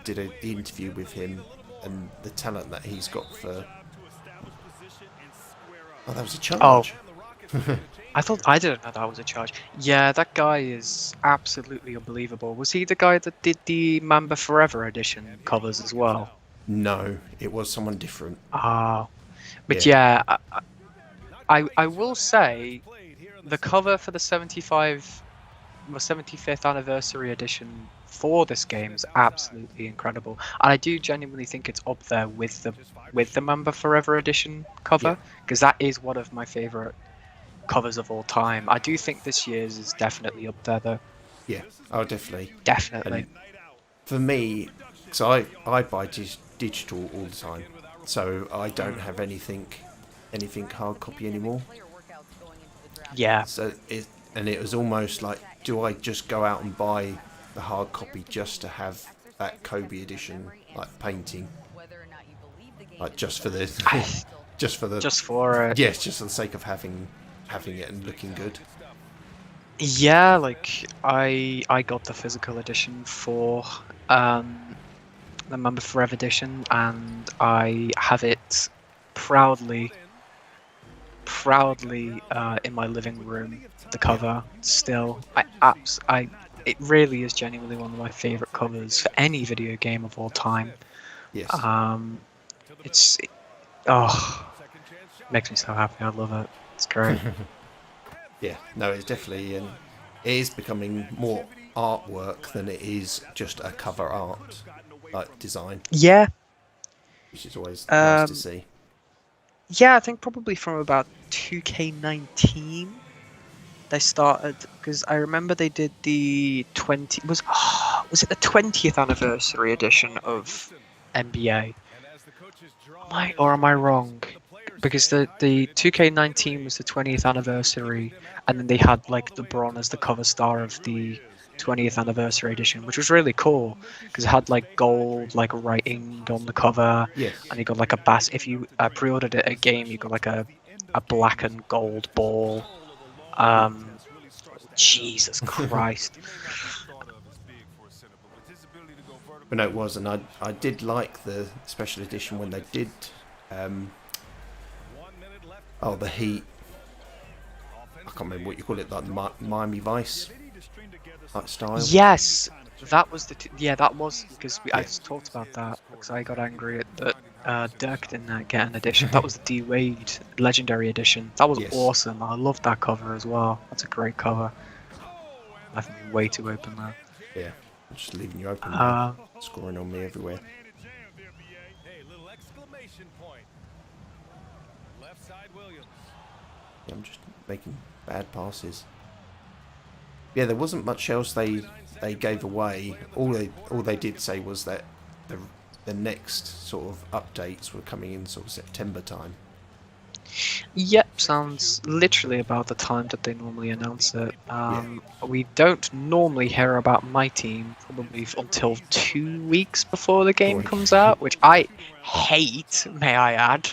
did the interview with him, and the talent that he's got for. Oh, that was a charge. Oh. I didn't know that was a charge. Yeah, that guy is absolutely unbelievable. Was he the guy that did the Mamba Forever edition covers as well? No, it was someone different. But yeah, I will say the cover for the 75th anniversary edition for this game is absolutely incredible, and I do genuinely think it's up there with the Mamba Forever edition cover, because that is one of my favorite covers of all time. I do think this year's is definitely up there though. Yeah, oh, definitely. Definitely. And for me, so I buy digital all the time, so I don't have anything hard copy anymore. Yeah. So it was almost like, do I just go out and buy the hard copy just to have that Kobe edition like painting, like just for yes, just for the sake of having it and looking good. Yeah, like I got the physical edition for the Mamba Forever edition, and I have it proudly in my living room. The cover still, it really is genuinely one of my favorite covers for any video game of all time. Yes. It makes me so happy. I love it. It's great. Yeah, no, it's definitely, and it is becoming more artwork than it is just a cover art like design. Yeah. Which is always nice to see. Yeah, I think probably from about 2K19 they started, because I remember they did the was it the 20th anniversary edition of NBA? Am I wrong? Because the 2K19 was the 20th anniversary, and then they had like LeBron as the cover star of the 20th anniversary edition, which was really cool because it had like gold like writing on the cover. Yes. And you got like if you pre-ordered it a game, you got like a black and gold ball. Jesus Christ. But no, it was, and I did like the special edition when they did the Heat. I can't remember what you call it, like the Miami Vice style. Yes, that was that was because I just talked about that because I got angry at that Dirk didn't get an edition. That was the D Wade Legendary Edition. That was awesome. I loved that cover as well. That's a great cover. I think way too open there. Yeah, just leaving you open. Scoring on me everywhere. Yeah, I'm just making bad passes. yeah, there wasn't much else they gave away. All they did say was that the next sort of updates were coming in sort of September time. Yep, sounds literally about the time that they normally announce it. We don't normally hear about my team probably until 2 weeks before the game comes out, which I hate, may I add.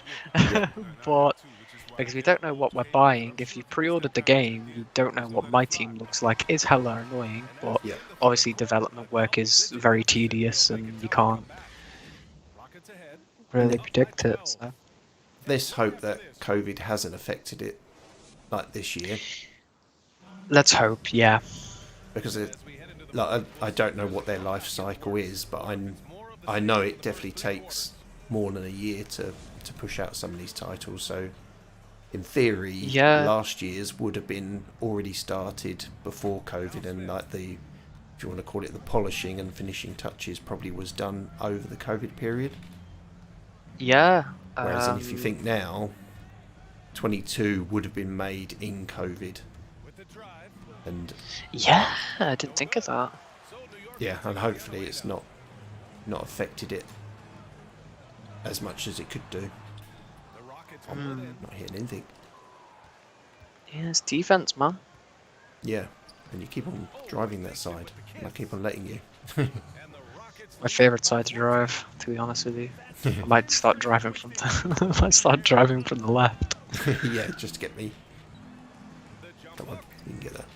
But because we don't know what we're buying, if you pre-ordered the game, you don't know what my team looks like. It's hella annoying, but obviously development work is very tedious and you can't really predict it. So. Let's hope that COVID hasn't affected it like this year. Let's hope, yeah. Because I don't know what their life cycle is, but I know it definitely takes more than a year to push out some of these titles. So, in theory, last year's would have been already started before COVID, and like if you want to call it the polishing and finishing touches, probably was done over the COVID period. Yeah. Whereas if you think now, 22 would have been made in COVID. And yeah, I didn't think of that. Yeah, and hopefully it's not affected it as much as it could do. Not hitting anything. Yeah, it's defense, man. Yeah, and you keep on driving that side, and I keep on letting you. My favourite side to drive, to be honest with you. I might start driving from the left. Yeah, just to get me. Come on, you can get that.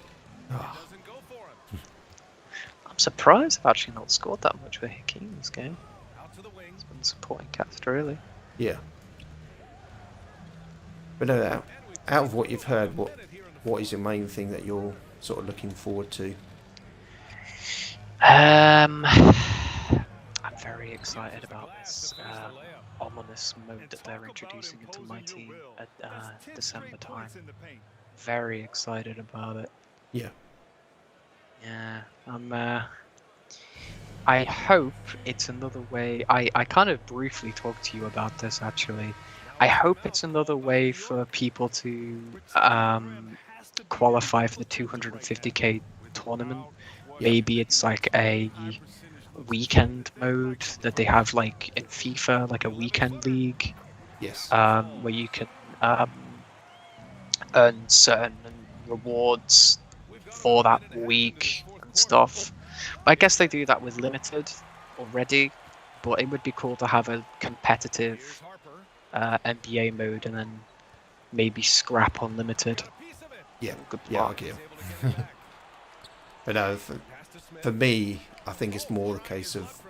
Oh. I'm surprised I've actually not scored that much with Hakeem this game. He's been supporting cast, really. Yeah. But no, out of what you've heard, what is your main thing that you're sort of looking forward to? I'm very excited about this ominous mode that they're introducing into my team at December time. Very excited about it. Yeah. Yeah, I hope it's another way. I kind of briefly talked to you about this actually. I hope it's another way for people to qualify for the 250k tournament. Maybe it's like a weekend mode that they have like in FIFA, like a weekend league. Yes. Where you can earn certain rewards for that week and stuff. I guess they do that with limited already, but it would be cool to have a competitive NBA mode and then maybe scrap unlimited. Yeah, good yeah, I get it. But no, for me, I think it's more the case of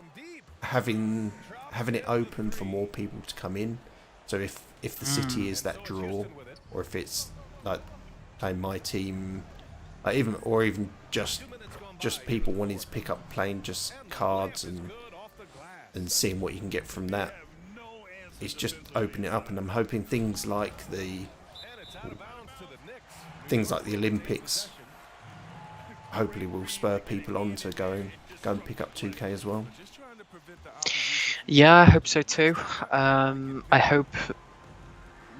having it open for more people to come in. So if the city is that draw, or if it's like playing my team, even just people wanting to pick up playing just cards and seeing what you can get from that. It's just open it up, and I'm hoping things like the Olympics hopefully will spur people on to go and pick up 2K as well. Yeah, I hope so too. I hope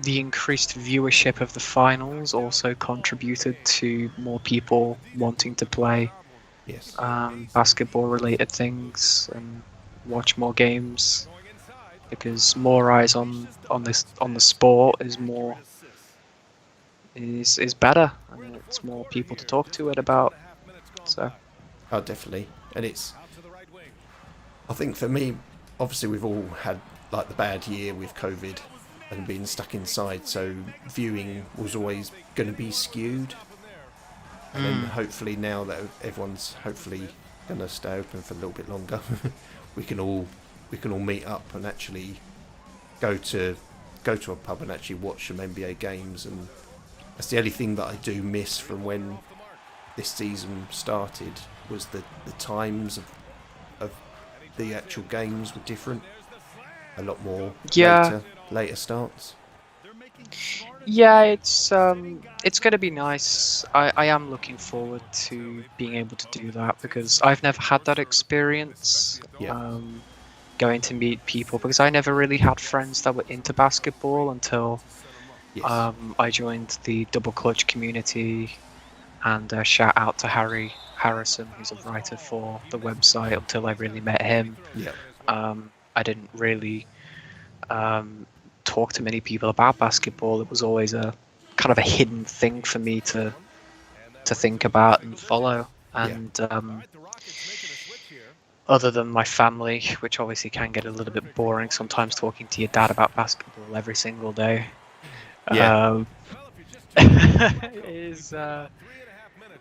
the increased viewership of the finals also contributed to more people wanting to play basketball related things and watch more games, because more eyes on the sport is better, and it's more people to talk to it about. So definitely. And I think for me, obviously we've all had like the bad year with COVID and being stuck inside, so viewing was always going to be skewed. And then hopefully now that everyone's hopefully going to stay open for a little bit longer, we can all meet up and actually go to a pub and actually watch some NBA games. And that's the only thing that I do miss from when this season started, was the times of the actual games were different. A lot more later starts. Yeah, it's going to be nice. I am looking forward to being able to do that, because I've never had that experience. Going to meet people, because I never really had friends that were into basketball until I joined the Double Clutch community And shout out to Harry Harrison, who's a writer for the website. Until I really met him, Yeah. I didn't really talk to many people about basketball. It was always a kind of a hidden thing for me to think about and follow. And other than my family, which obviously can get a little bit boring sometimes, talking to your dad about basketball every single day,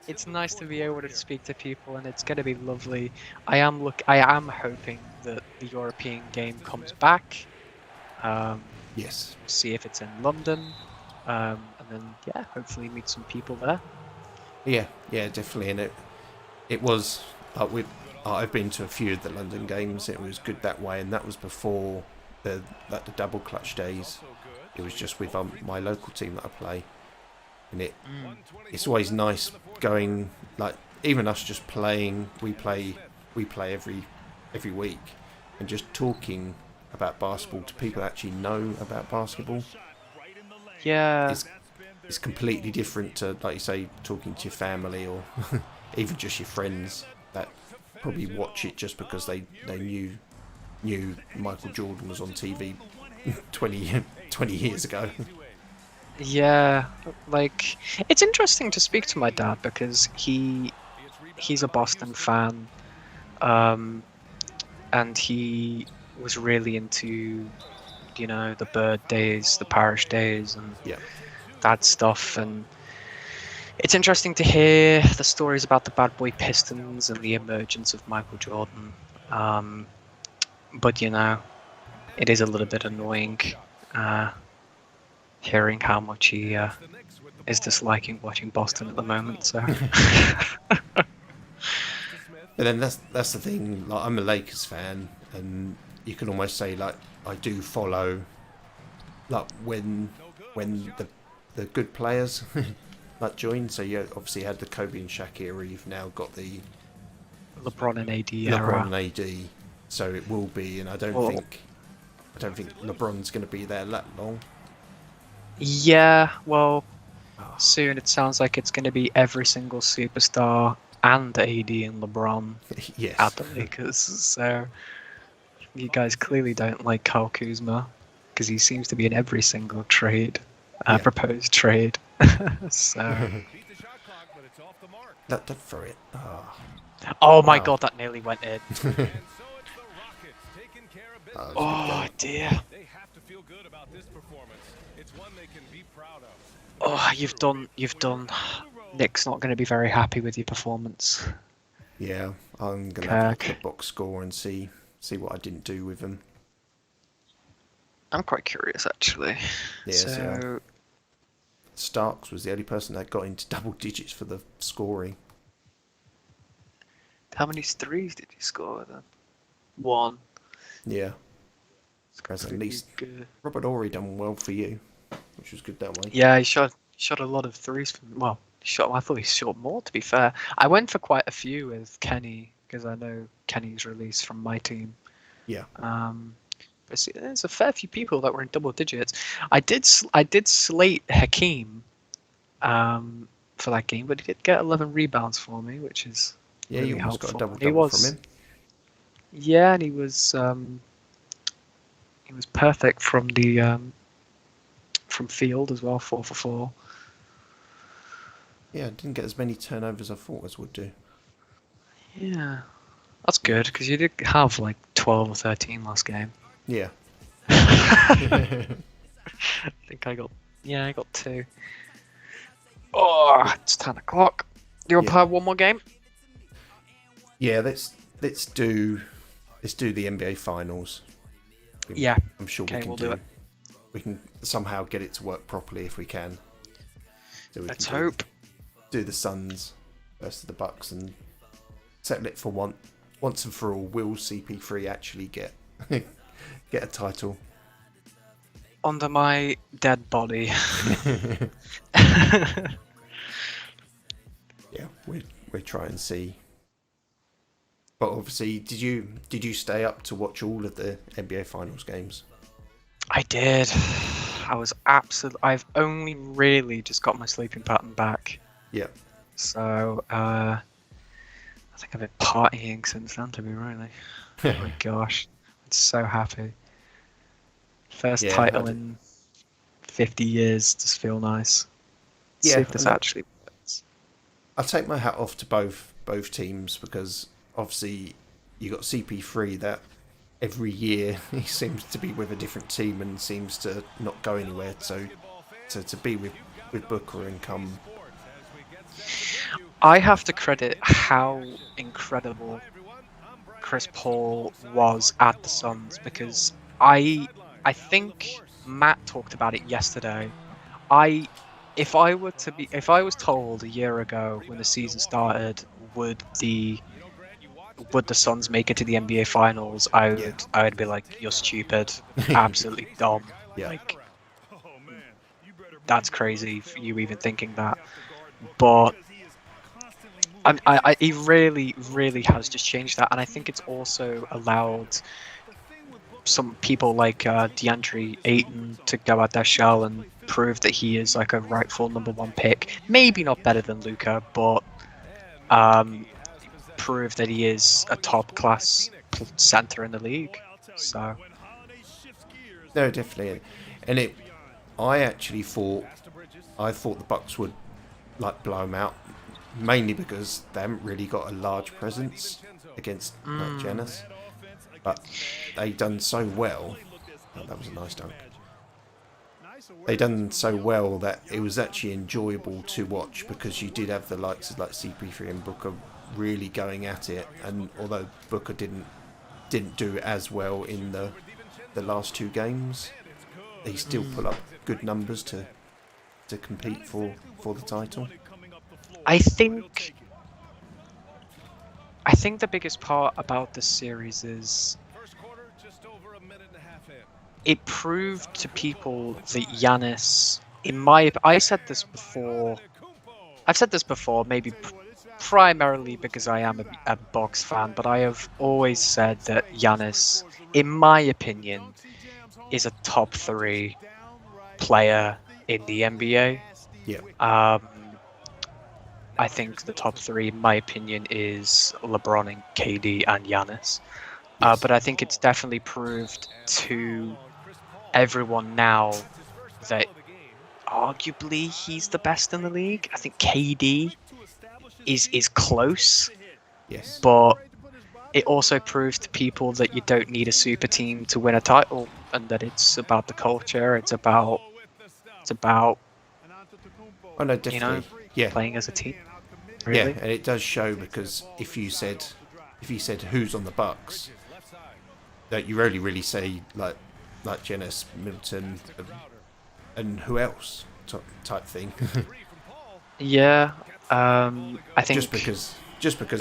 it's nice to be able to speak to people, and it's going to be lovely. I am hoping that the European game comes back. Yes. See if it's in London, and then hopefully meet some people there. Yeah, definitely. And it was I've been to a few of the London games. It was good that way, and that was before the double clutch days. It was just with my local team that I play, and it's always nice going, like, even us just playing. We play every week, and just talking about basketball to people that actually know about basketball. Yeah. It's completely different to, like you say, talking to your family or even just your friends that probably watch it just because they knew Michael Jordan was on TV 20 years ago. Yeah, like, it's interesting to speak to my dad because he's a Boston fan, and he was really into, the Bird days, the Parish days, and that stuff. And it's interesting to hear the stories about the Bad Boy Pistons and the emergence of Michael Jordan. But it is a little bit annoying hearing how much he is disliking watching Boston at the moment. So. But then that's the thing. Like, I'm a Lakers fan, and you can almost say, like, I do follow, like, when the good players like join. So you obviously had the Kobe and Shaq era. You've now got the LeBron and AD era. LeBron and AD. So it will be, and I don't think LeBron's going to be there that long. Yeah, well, soon it sounds like it's going to be every single superstar and AD and LeBron at the Lakers. So you guys clearly don't like Kyle Kuzma because he seems to be in every single trade, proposed trade. So. Don't throw it. Oh my God, that nearly went in. Oh dear. Oh, you've done. Nick's not going to be very happy with your performance. Yeah, I'm going to have a look at box score and see what I didn't do with them. I'm quite curious, actually. Yeah, so Starks was the only person that got into double digits for the scoring. How many threes did you score then? 1. Yeah. At least good. Robert Horry done well for you, which was good that way. Yeah, he shot a lot of threes. I thought he shot more, to be fair. I went for quite a few with Kenny because I know Kenny's released from my team. Yeah. But see, there's a fair few people that were in double digits. I did slate Hakeem for that game, but he did get 11 rebounds for me, which is really you almost helpful. got a double from him. Yeah, and he was perfect from the from field as well, 4 for 4. Yeah, didn't get as many turnovers as I thought as would do. Yeah, that's good because you did have like 12 or 13 last game. Yeah. I think I got 2. Oh, it's 10 o'clock. Do you want to play one more game? Yeah, let's do the NBA finals. Yeah. I'm sure we'll do it. We can somehow get it to work properly if we can. So Let's hope. Do the Suns versus the Bucks and settle it for once and for all. Will CP3 actually get a title? Under my dead body. Yeah, we'll try and see. But obviously, did you stay up to watch all of the NBA Finals games? I did. I've only really just got my sleeping pattern back. Yeah. So I think I've been partying since then, to be really. Oh my gosh, I'm so happy. First Yeah, title in 50 years. Just feel nice. Yeah, See if this and actually works. I take my hat off to both teams because obviously you got CP3 that every year he seems to be with a different team and seems to not go anywhere. So to be with Booker and come. I have to credit how incredible Chris Paul was at the Suns because I think Matt talked about it yesterday. If I was told a year ago when the season started, would the Suns make it to the NBA Finals, I would be like, you're stupid, absolutely dumb. Yeah. Like, that's crazy for you even thinking that. But he really, really has just changed that, and I think it's also allowed some people like DeAndre Ayton to go out their shell and prove that he is like a rightful #1 pick. Maybe not better than Luka, but prove that he is a top class center in the league. So No, definitely, and I actually thought the Bucks would like blow them out, mainly because they haven't really got a large presence against like Giannis, but they done so well. Oh, that was a nice dunk. They done so well that it was actually enjoyable to watch because you did have the likes of like CP3 and Booker really going at it, and although Booker didn't do as well in the last two games, he still put up good numbers to compete for the title. I think the biggest part about this series is it proved to people that Giannis, I've said this before, maybe primarily because I am a Bucks fan, but I have always said that Giannis, in my opinion, is a top 3 player in the NBA. Yeah. I think the top 3, in my opinion, is LeBron and KD and Giannis. But I think it's definitely proved to everyone now that arguably he's the best in the league. I think KD is close. Yes. But it also proves to people that you don't need a super team to win a title, and that it's about the culture. It's about Oh no, definitely. playing as a team. Really? Yeah, and it does show because if you said who's on the Bucks, that you only really say like Giannis, Middleton, and who else type thing. Yeah. I think just because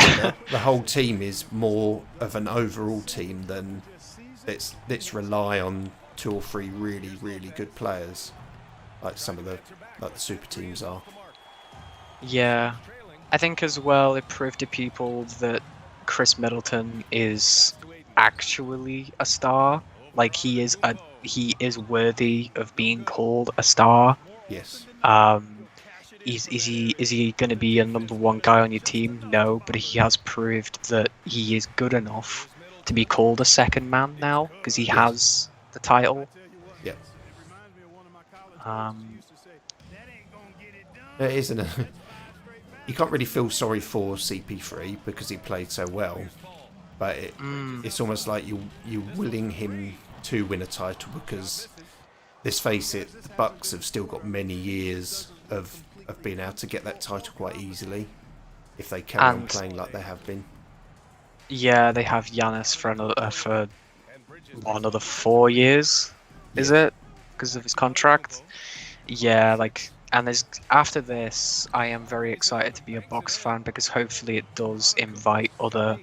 the whole team is more of an overall team than let's rely on 2 or 3 really, really good players like some of the super teams are. Yeah, I think as well it proved to people that Chris Middleton is actually a star. Like he is worthy of being called a star. Yes. Is he going to be a #1 guy on your team? No, but he has proved that he is good enough to be called a second man now because he has the title. Yeah. It isn't. You can't really feel sorry for CP3 because he played so well, but it's almost like you're willing him to win a title because, let's face it, the Bucks have still got many years of being able to get that title quite easily if they carry on playing like they have been. Yeah, they have Giannis for another 4 years, is it? Because of his contract. Yeah, and after this, I am very excited to be a Bucks fan because hopefully it does invite other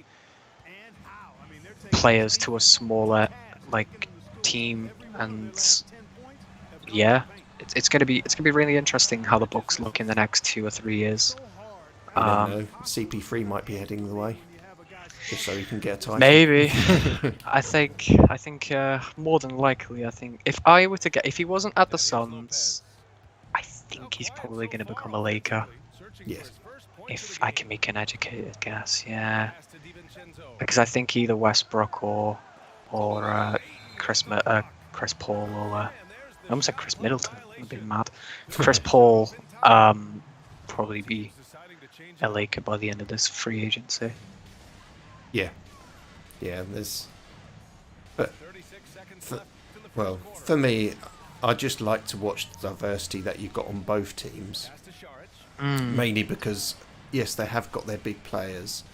players to a smaller team, and yeah, it's gonna be really interesting how the Bucks look in the next 2 or 3 years. You never know. CP3 might be heading the way, just so he can get a title. Maybe. I think more than likely. I think if he wasn't at the Suns, I think he's probably going to become a Laker. Yes. if I can make an educated guess, yeah, because I think either Westbrook or Chris Paul or I almost said Chris Middleton. I'm a bit mad. Chris Paul probably be a Laker by the end of this free agency. Yeah, there's, but for me, I just like to watch the diversity that you've got on both teams. Mainly because yes, they have got their big players,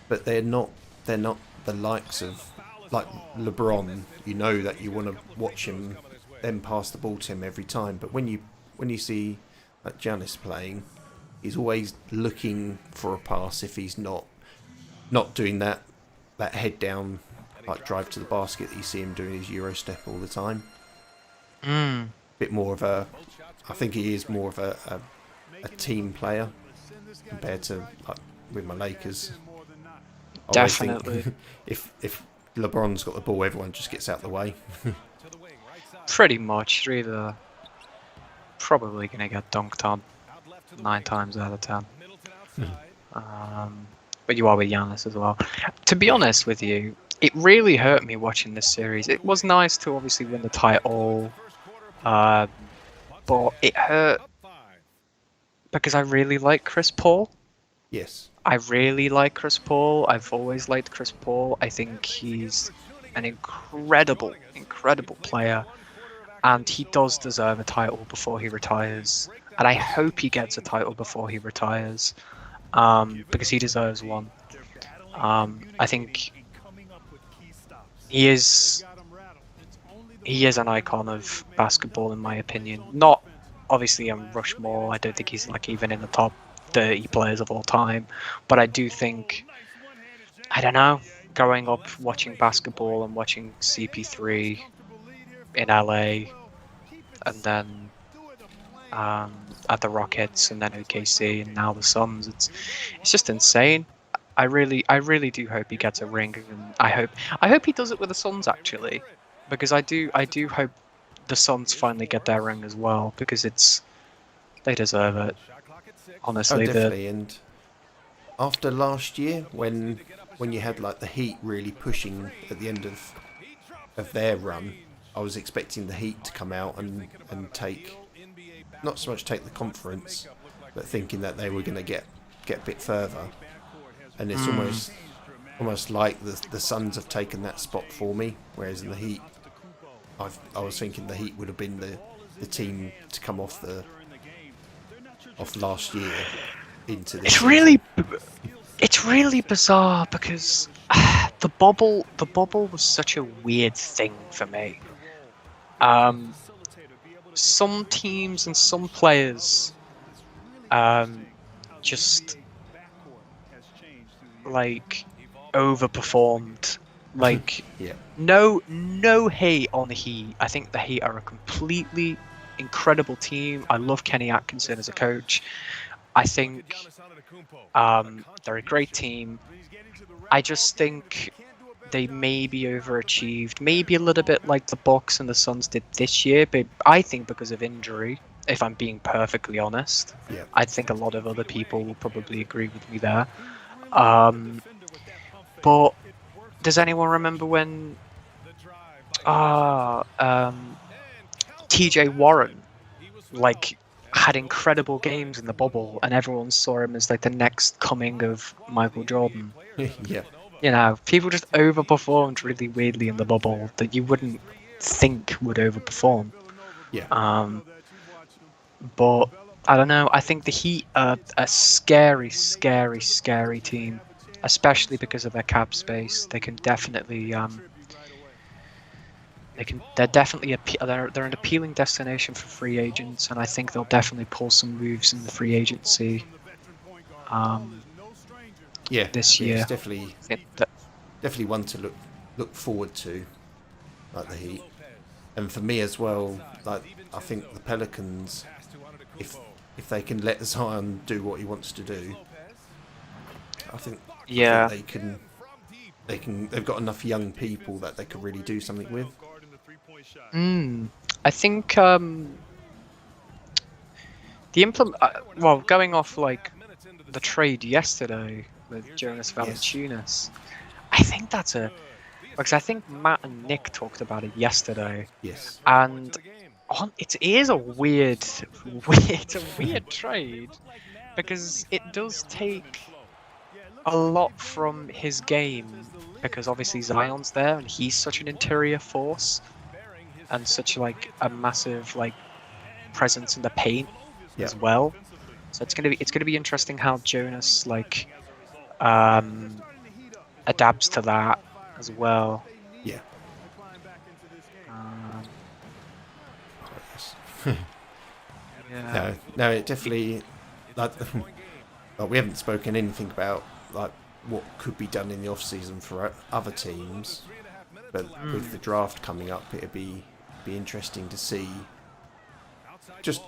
but they're not the likes of like LeBron. You know that you want to watch him then pass the ball to him every time. But when you see like Giannis playing, he's always looking for a pass if he's not doing that head down like drive to the basket that you see him doing his Euro step all the time. Bit more of a, I think he is more of a team player compared to like with my Lakers. I always think Definitely. if LeBron's got the ball, everyone just gets out the way. Pretty much, you're either probably gonna get dunked on 9 times out of 10. But you are with Giannis as well. To be honest with you, it really hurt me watching this series. It was nice to obviously win the title, but it hurt because I really like Chris Paul. Yes. I really like Chris Paul. I've always liked Chris Paul. I think he's an incredible player, and he does deserve a title before he retires. And I hope he gets a title before he retires, because he deserves one. I think he is an icon of basketball, in my opinion. Not obviously on Rushmore. I don't think he's like even in the top 30 players of all time, but I do think, I don't know, growing up watching basketball and watching CP3 in LA, and then at the Rockets, and then OKC, and now the Suns, it's just insane. I really do hope he gets a ring, and I hope he does it with the Suns actually, because I do hope the Suns finally get their ring as well, because they deserve it. Honestly, definitely. And after last year, when you had like the Heat really pushing at the end of their run, I was expecting the Heat to come out and take, not so much take the conference, but thinking that they were going to get a bit further. And it's almost like the Suns have taken that spot for me, whereas in the Heat, I was thinking the Heat would have been the team to come off last year into this. It's really bizarre because the bubble was such a weird thing for me. Some teams and some players just like overperformed. Like yeah. No hate on the Heat. I think the Heat are a completely incredible team. I love Kenny Atkinson as a coach. I think they're a great team. I just think they maybe overachieved, maybe a little bit like the Bucks and the Suns did this year, but I think because of injury, if I'm being perfectly honest. Yeah. I think a lot of other people will probably agree with me there. But does anyone remember when TJ Warren like had incredible games in the bubble, and everyone saw him as like the next coming of Michael Jordan? Yeah. You know, people just overperformed really weirdly in the bubble that you wouldn't think would overperform. Yeah. But I don't know. I think the Heat are a scary team, especially because of their cap space. They can definitely they're an appealing destination for free agents, and I think they'll definitely pull some moves in the free agency. This year. It's definitely one to look forward to, like the Heat. And for me as well, like I think the Pelicans, if they can let Zion do what he wants to do, I think they've got enough young people that they could really do something with. I think going off like the trade yesterday with Jonas Valanciunas. I think that's because I think Matt and Nick talked about it yesterday, Yes. and it is a weird trade because it does take a lot from his game, because obviously Zion's there and he's such an interior force and such like a massive like presence in the paint as well. So it's gonna be interesting how Jonas like adapts to that as well. Yeah. Yeah. No, it definitely like we haven't spoken anything about like what could be done in the off season for other teams, but with the draft coming up, it'd be interesting to see just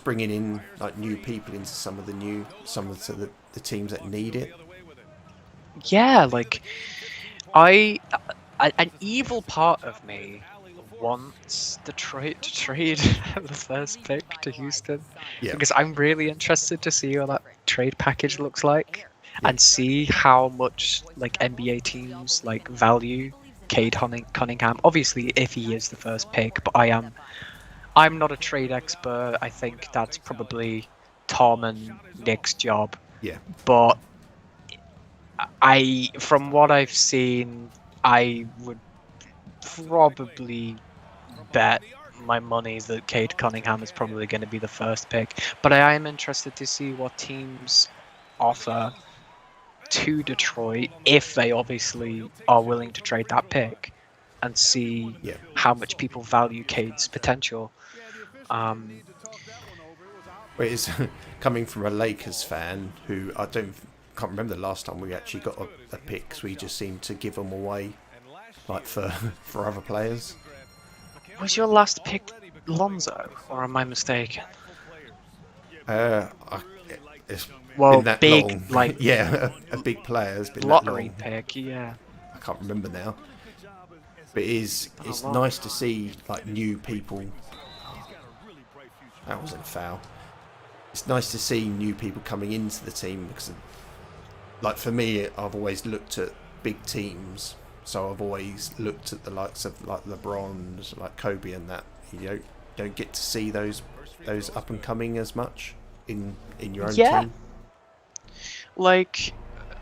bringing in like new people into some of the teams that need it. Yeah, like an evil part of me wants the trade the first pick to Houston, because I'm really interested to see what that trade package looks like and see how much like NBA teams like value Cade Cunningham. Obviously, if he is the first pick, but I'm not a trade expert. I think that's probably Tom and Nick's job. Yeah. But from what I've seen, I would probably bet my money that Cade Cunningham is probably going to be the first pick. But I am interested to see what teams offer to Detroit, if they obviously are willing to trade that pick, and see how much people value Cade's potential. It's coming from a Lakers fan who can't remember the last time we actually got a pick, because we just seem to give them away like for other players. Was your last pick Lonzo, or am I mistaken? It's well, been that big long. like a big player has been lottery that long. pick. Yeah, I can't remember now. But it's nice to see like new people. That wasn't a foul. It's nice to see new people coming into the team, because like for me, I've always looked at big teams. So I've always looked at the likes of like LeBron, like Kobe, and that you don't get to see those up and coming as much in your own team. Like,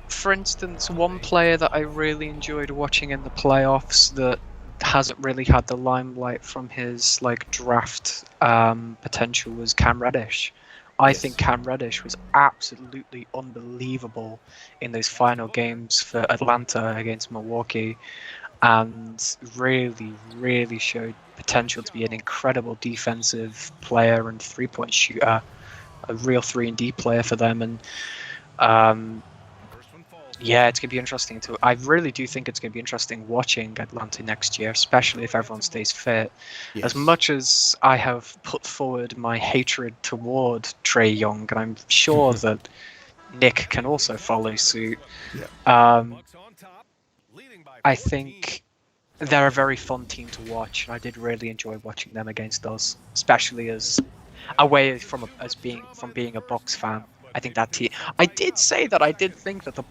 for instance, one player that I really enjoyed watching in the playoffs that hasn't really had the limelight from his like draft potential was Cam Reddish. I think Cam Reddish was absolutely unbelievable in those final games for Atlanta against Milwaukee, and really, really showed potential to be an incredible defensive player and three-point shooter, a real 3-and-D player for them. And it's going to be interesting too. I really do think it's going to be interesting watching Atlanta next year, especially if everyone stays fit. Yes. As much as I have put forward my hatred toward Trae Young, and I'm sure that Nick can also follow suit, I think they're a very fun team to watch, and I did really enjoy watching them against us, especially as away from being a Bucks fan. I think that team. I did say that I did think that the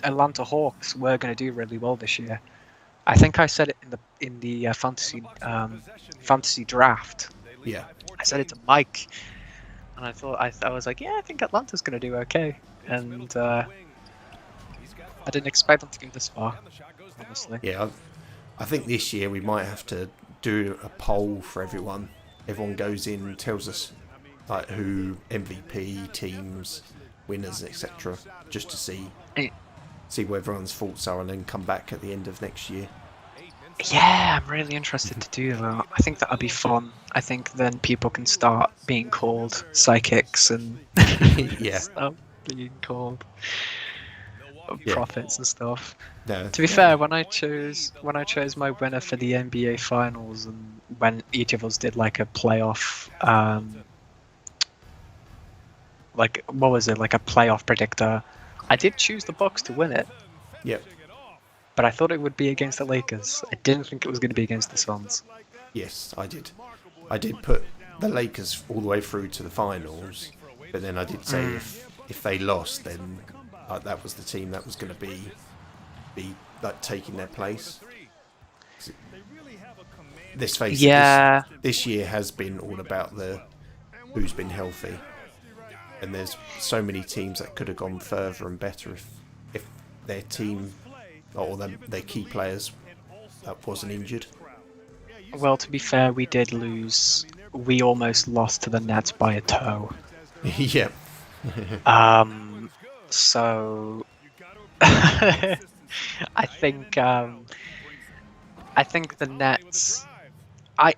Atlanta Hawks were going to do really well this year. I think I said it in the fantasy draft. Yeah. I said it to Mike, and I was like, I think Atlanta's going to do okay, and I didn't expect them to go this far, honestly. Yeah, I think this year we might have to do a poll for everyone. Everyone goes in and tells us like who MVP, teams, winners, etc., just to see what everyone's thoughts are, and then come back at the end of next year. Yeah, I'm really interested to do that. I think that'll be fun. I think then people can start being called psychics and start being called prophets and stuff. No. To be fair, when I chose my winner for the NBA Finals, and when each of us did like a playoff, like what was it, like a playoff predictor, I did choose the Bucks to win it. Yep. But I thought it would be against the Lakers. I didn't think it was going to be against the Suns. Yes, I did. I did put the Lakers all the way through to the finals, but then I did say if if they lost, then that was the team that was going to be like taking their place. Let's face it, this year has been all about who's been healthy, and there's so many teams that could have gone further and better if their team or their key players wasn't injured. Well, to be fair, we did lose. We almost lost to the Nets by a toe. Yeah. So I think the Nets.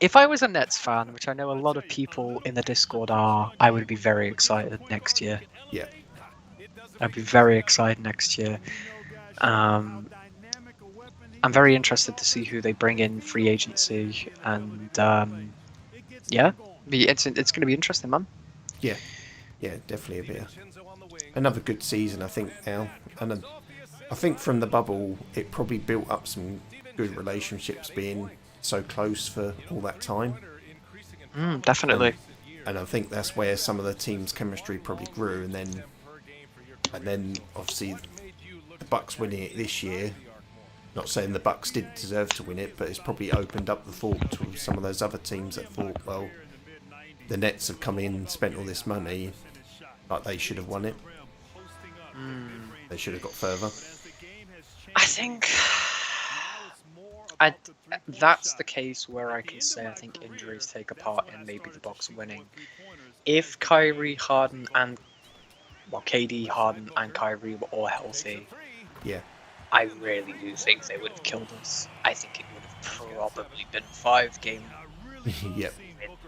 If I was a Nets fan, which I know a lot of people in the Discord are, I would be very excited next year. Yeah. I'd be very excited next year. I'm very interested to see who they bring in free agency, and it's going to be interesting, man. Yeah, definitely another good season, I think now, and I think from the bubble it probably built up some good relationships being so close for all that time. Definitely. And I think that's where some of the team's chemistry probably grew, and then obviously the Bucks winning it this year. Not saying the Bucks didn't deserve to win it, but it's probably opened up the thought to some of those other teams that thought, well, the Nets have come in, spent all this money, like they should have won it. They should have got further. I think that's the case where I can say I think injuries take a part in maybe the Bucks winning. If Kyrie, Harden, and KD, Harden, and Kyrie were all healthy, yeah, I really do think they would have killed us. I think it would have probably been 5-game yep.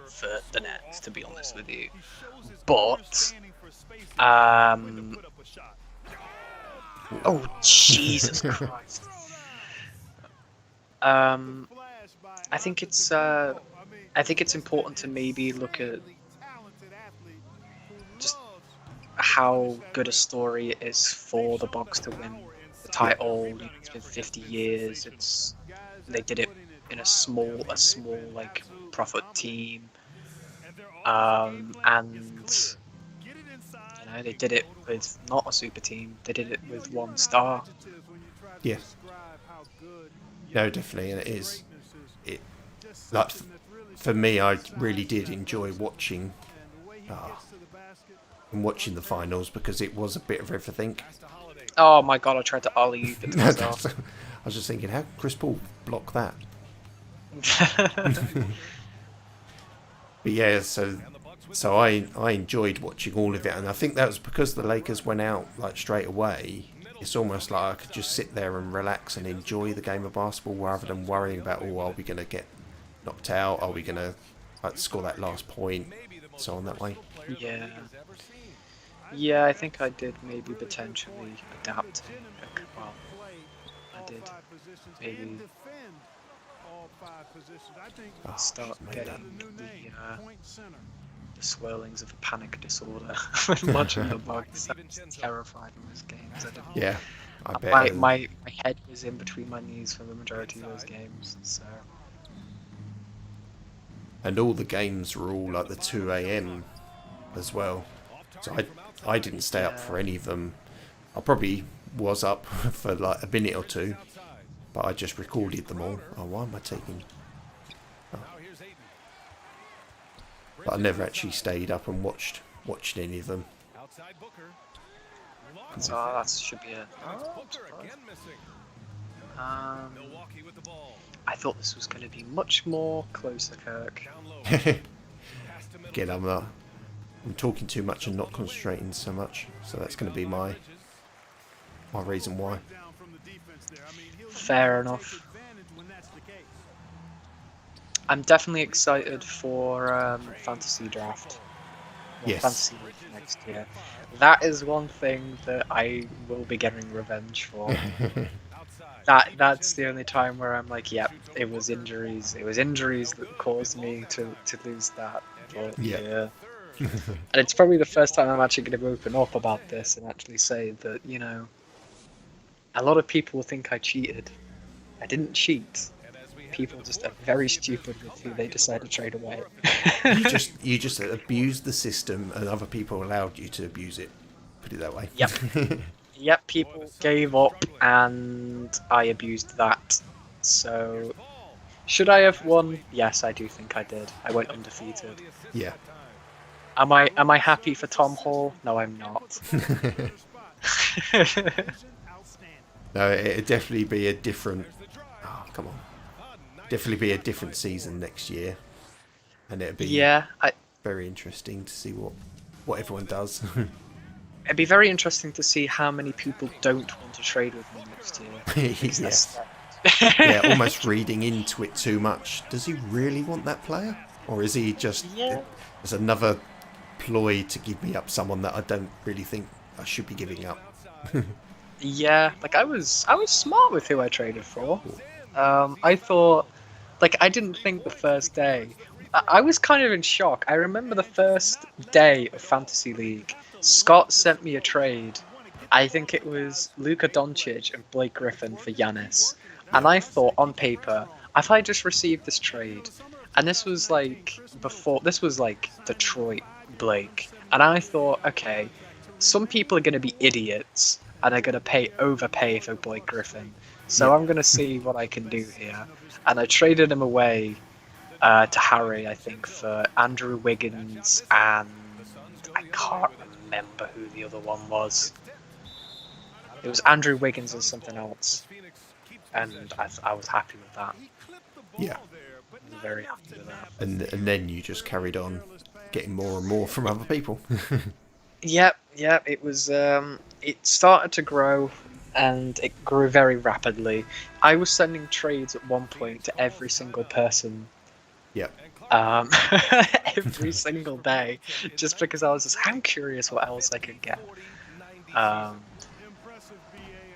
for the Nets, to be honest with you. But oh Jesus Christ! I think it's important to maybe look at just how good a story it is for the Bucks to win the title. It's been 50 years. They did it in a small like profit team, and they did it with not a super team. They did it with one star. Yeah. No, definitely, and it like for me, I really did enjoy watching the finals because it was a bit of everything. Oh my god! I tried to ollie into myself. I was just thinking, how could Chris Paul block that? But yeah, so I enjoyed watching all of it, and I think that was because the Lakers went out like straight away. It's almost like I could just sit there and relax and enjoy the game of basketball rather than worrying about, are we going to get knocked out? Are we going to score that last point? So on that way. Yeah, I think I did maybe potentially adapt. Well, I did maybe start getting the swirlings of a panic disorder when watching the Bucks. I was terrified in those games. Yeah, I bet. My head was in between my knees for the majority of those games. So. And all the games were all like the 2 a.m. as well. So I didn't stay up for any of them. I probably was up for like a minute or two, but I just recorded them all. Oh, why am I taking... Oh. But I never actually stayed up and watched any of them. So that should be a... I thought this was going to be much more closer, Kirk. Again, I'm talking too much and not concentrating so much, so that's going to be my reason why. Fair enough. I'm definitely excited for Fantasy Draft. Yes. Fantasy League next year. That is one thing that I will be getting revenge for. That's the only time where I'm like, yep, it was injuries. It was injuries that caused me to lose that. But, yeah. And it's probably the first time I'm actually going to open up about this and actually say that, a lot of people think I cheated. I didn't cheat. People just are very stupid with who they decide to trade away. you just abused the system, and other people allowed you to abuse it. put it that way. Yep. Yep, people gave up and I abused that. So, should I have won? Yes, I do think I did. I went undefeated. Yeah. Am I happy for Tom Hall? No, I'm not. No, it'd definitely be a different. Oh, come on. Definitely be a different season next year, and it'd be very interesting to see what everyone does. It'd be very interesting to see how many people don't want to trade with me next year. Yeah, almost reading into it too much. Does he really want that player, or is he just as another ploy to give me up someone that I don't really think I should be giving up? Yeah, like I was smart with who I traded for. I thought, like, I didn't think the first day. I was kind of in shock. I remember the first day of Fantasy League, Scott sent me a trade. I think it was Luka Doncic and Blake Griffin for Giannis. And I thought, on paper, if I just received this trade, and this was like Detroit Blake, and I thought, okay, some people are going to be idiots and are going to overpay for Blake Griffin. So I'm going to see what I can do here. And I traded him away to Harry, I think, for Andrew Wiggins, and I can't remember who the other one was. It was Andrew Wiggins and something else. And I was happy with that. Yeah. I was very happy with that. And then you just carried on getting more and more from other people. Yep. It was. It started to grow, and it grew very rapidly. I was sending trades at one point to every single person. Yep. Every single day, just because I was just, I'm curious what else I could get.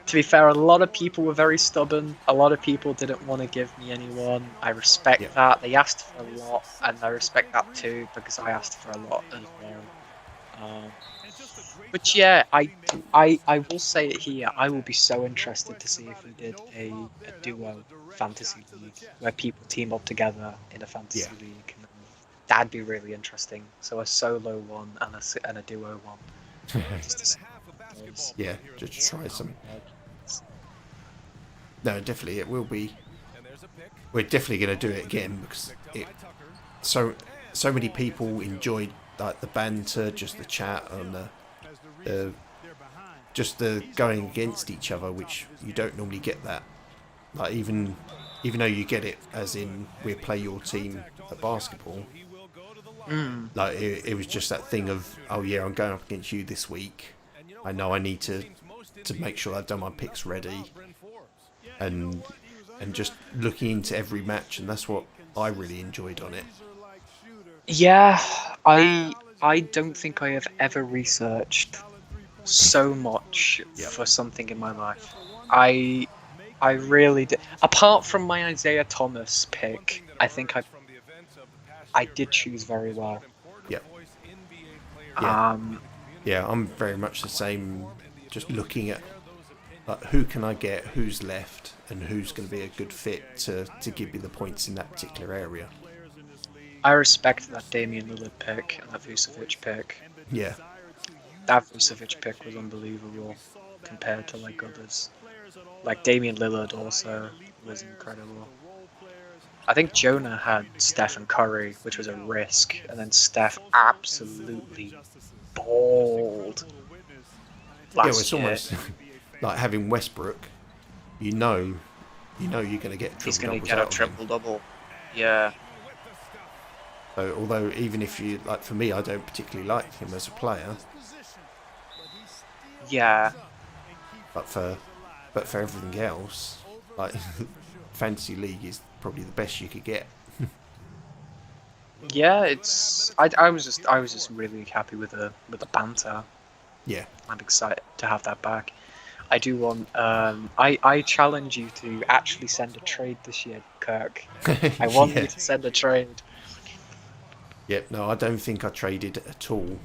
To be fair, a lot of people were very stubborn. A lot of people didn't want to give me anyone. I respect that. They asked for a lot, and I respect that too, because I asked for a lot as well. But yeah, I will say it here. I will be so interested to see if we did a duo fantasy league where people team up together in a fantasy league. And that'd be really interesting. So a solo one and a duo one. Yeah, just try some. No, definitely it will be. We're definitely going to do it again because so many people enjoyed like the banter, just the chat, and just the going against each other, which you don't normally get that. Like even though you get it as in we play your team at basketball. Like it was just that thing of, oh yeah, I'm going up against you this week. I know I need to make sure I've done my picks ready, and just looking into every match, and that's what I really enjoyed on it. Yeah, I don't think I have ever researched so much for something in my life. I really did. Apart from my Isaiah Thomas pick, I think I did choose very well. Yeah, I'm very much the same. Just looking at like who can I get, who's left, and who's going to be a good fit to give me the points in that particular area. I respect that Damian Lillard pick and that Vucevic pick. Yeah. That Vucevic pick was unbelievable compared to like others. Like Damian Lillard also was incredible. I think Jonah had Steph and Curry, which was a risk, and then Steph absolutely balled. It's almost like having Westbrook. You know you're going to get he's going to triple-doubles get a out of him. triple-double. Yeah. So although even if you like, for me, I don't particularly like him as a player. Yeah. But for everything else, like fantasy league is probably the best you could get. Yeah, it's. I was just really happy with the banter. Yeah. I'm excited to have that back. I do want. I challenge you to actually send a trade this year, Kirk. I want you to send a trade. Yep. No, I don't think I traded at all.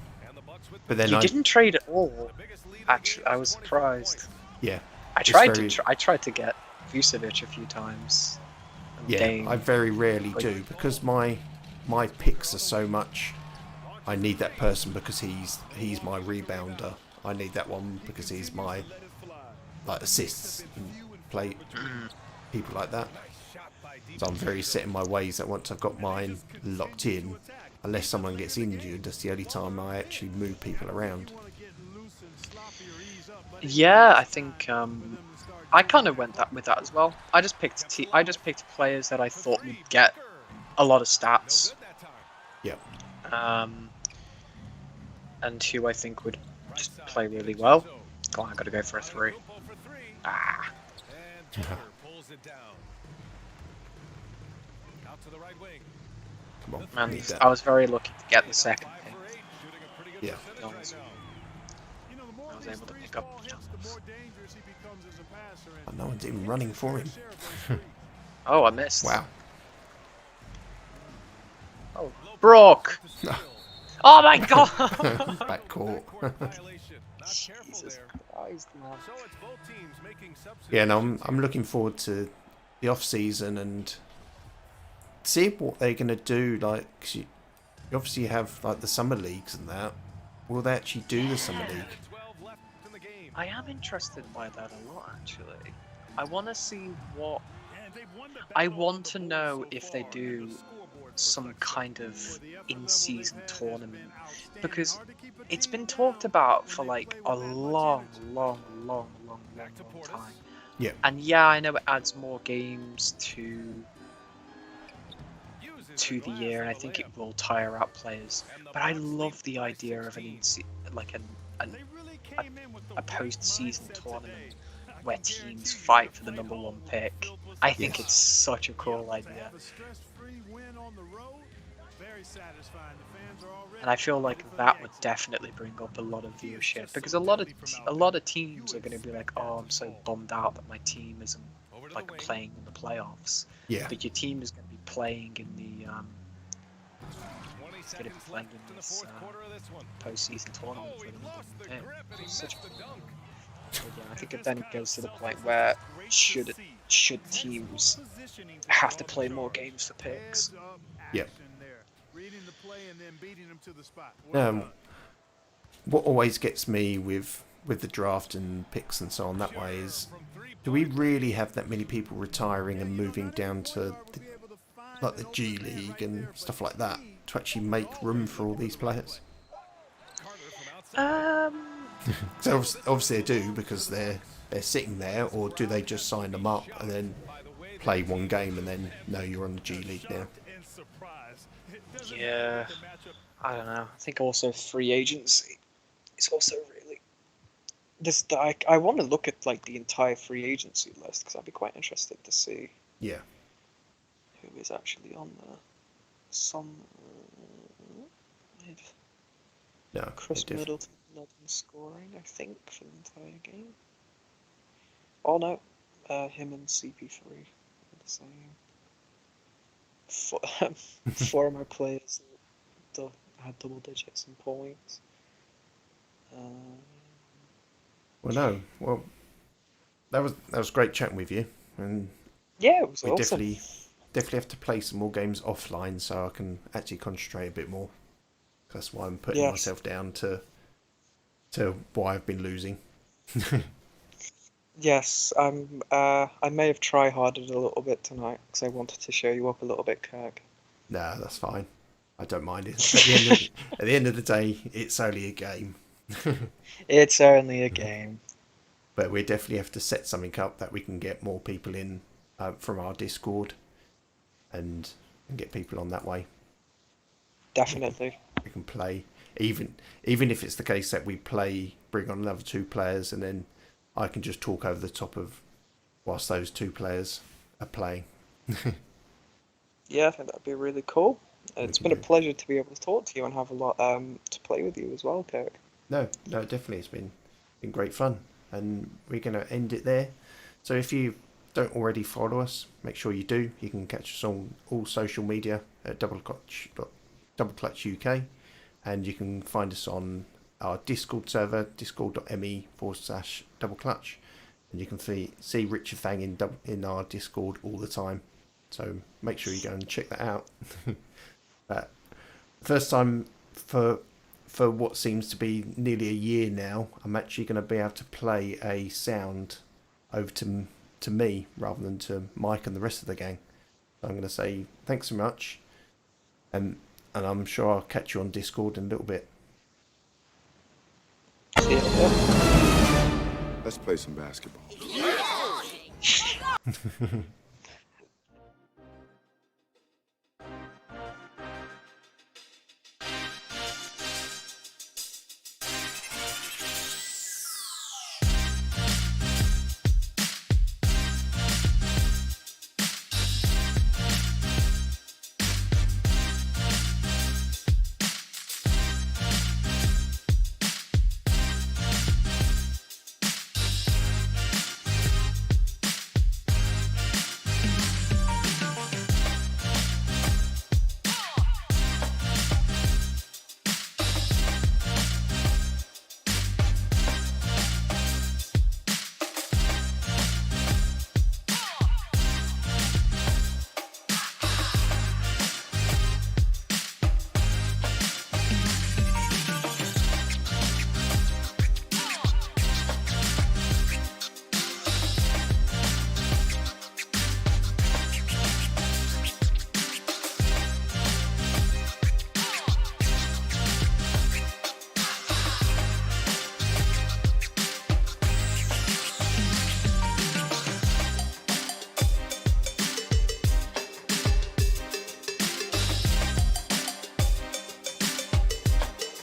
But then You didn't trade at all. Actually, I was surprised. Yeah. I tried to get Vucevic a few times. Yeah, I very rarely do because my picks are so much. I need that person because he's my rebounder. I need that one because he's my like assists and play people like that. So I'm very set in my ways that once I've got mine locked in, unless someone gets injured, that's the only time I actually move people around. Yeah, I think I kind of went with that as well. I just picked players that I thought would get a lot of stats. Yeah. And who I think would just play really well. Go on, I gotta go for a 3. Ah. Come on. Man, Need that. I was very lucky to get the second pick. Yeah. I was able to pick up. Oh, no one's even running for him. Oh, I missed. Wow. Oh, Brock! Oh my god! Back court. Jesus Christ, man. Yeah, no, I'm looking forward to the off season and see what they're gonna do. Like, 'cause you obviously have like the summer leagues and that. Will they actually do the summer league? I am interested by that a lot, actually. I want to see what. I want to know if they do some kind of in-season tournament, because it's been talked about for like a long time. Yeah. And yeah, I know it adds more games to the year, and I think it will tire out players. But I love the idea of a post-season tournament where teams fight for the #1 pick. I think it's such a cool idea. And I feel like that would definitely bring up a lot of viewership, because a lot of teams are going to be like, "Oh, I'm so bummed out that my team isn't like playing in the playoffs." Yeah. But your team is going to be playing in the this postseason tournament for the #1 pick. Such a cool idea. So, yeah, I think then it goes to the point where should teams have to play more games for picks? Yeah. What always gets me with the draft and picks and so on that way is, do we really have that many people retiring and moving down to like the G League and stuff like that to actually make room for all these players? So obviously they do, because they're sitting there, or do they just sign them up and then play one game and then no, you're on the G League now? Yeah, I don't know. I think also free agency is also really I want to look at like the entire free agency list, because I'd be quite interested to see Yeah. who is actually on there. No. Chris Middleton not in scoring, I think, for the entire game. Oh no, him and CP3 are the same. Four of my players had double digits in points. Well, no. Well, that was great chatting with you, and yeah, it was we awesome. definitely have to play some more games offline so I can actually concentrate a bit more. That's why I'm putting myself down to why I've been losing. Yes, I may have try-harded a little bit tonight because I wanted to show you up a little bit, Kirk. Nah, that's fine. I don't mind it. At the end of the day, it's only a game. It's only a game. But we definitely have to set something up that we can get more people in from our Discord and get people on that way. Definitely. We can play, even if it's the case that we bring on another 2 players, and then I can just talk over the top of whilst those 2 players are playing. Yeah, I think that'd be really cool. It's been a pleasure to be able to talk to you and have a lot to play with you as well, Kirk. No, definitely, it's been great fun, and we're going to end it there. So if you don't already follow us, make sure you do. You can catch us on all social media at Double Clutch UK, and you can find us on our Discord server, discord.me/doubleclutch, and you can see Richard Fang in our Discord all the time. So make sure you go and check that out. But first time for for what seems to be nearly a year now, I'm actually going to be able to play a sound over to me rather than to Mike and the rest of the gang. So I'm going to say thanks so much, and I'm sure I'll catch you on Discord in a little bit. Let's play some basketball.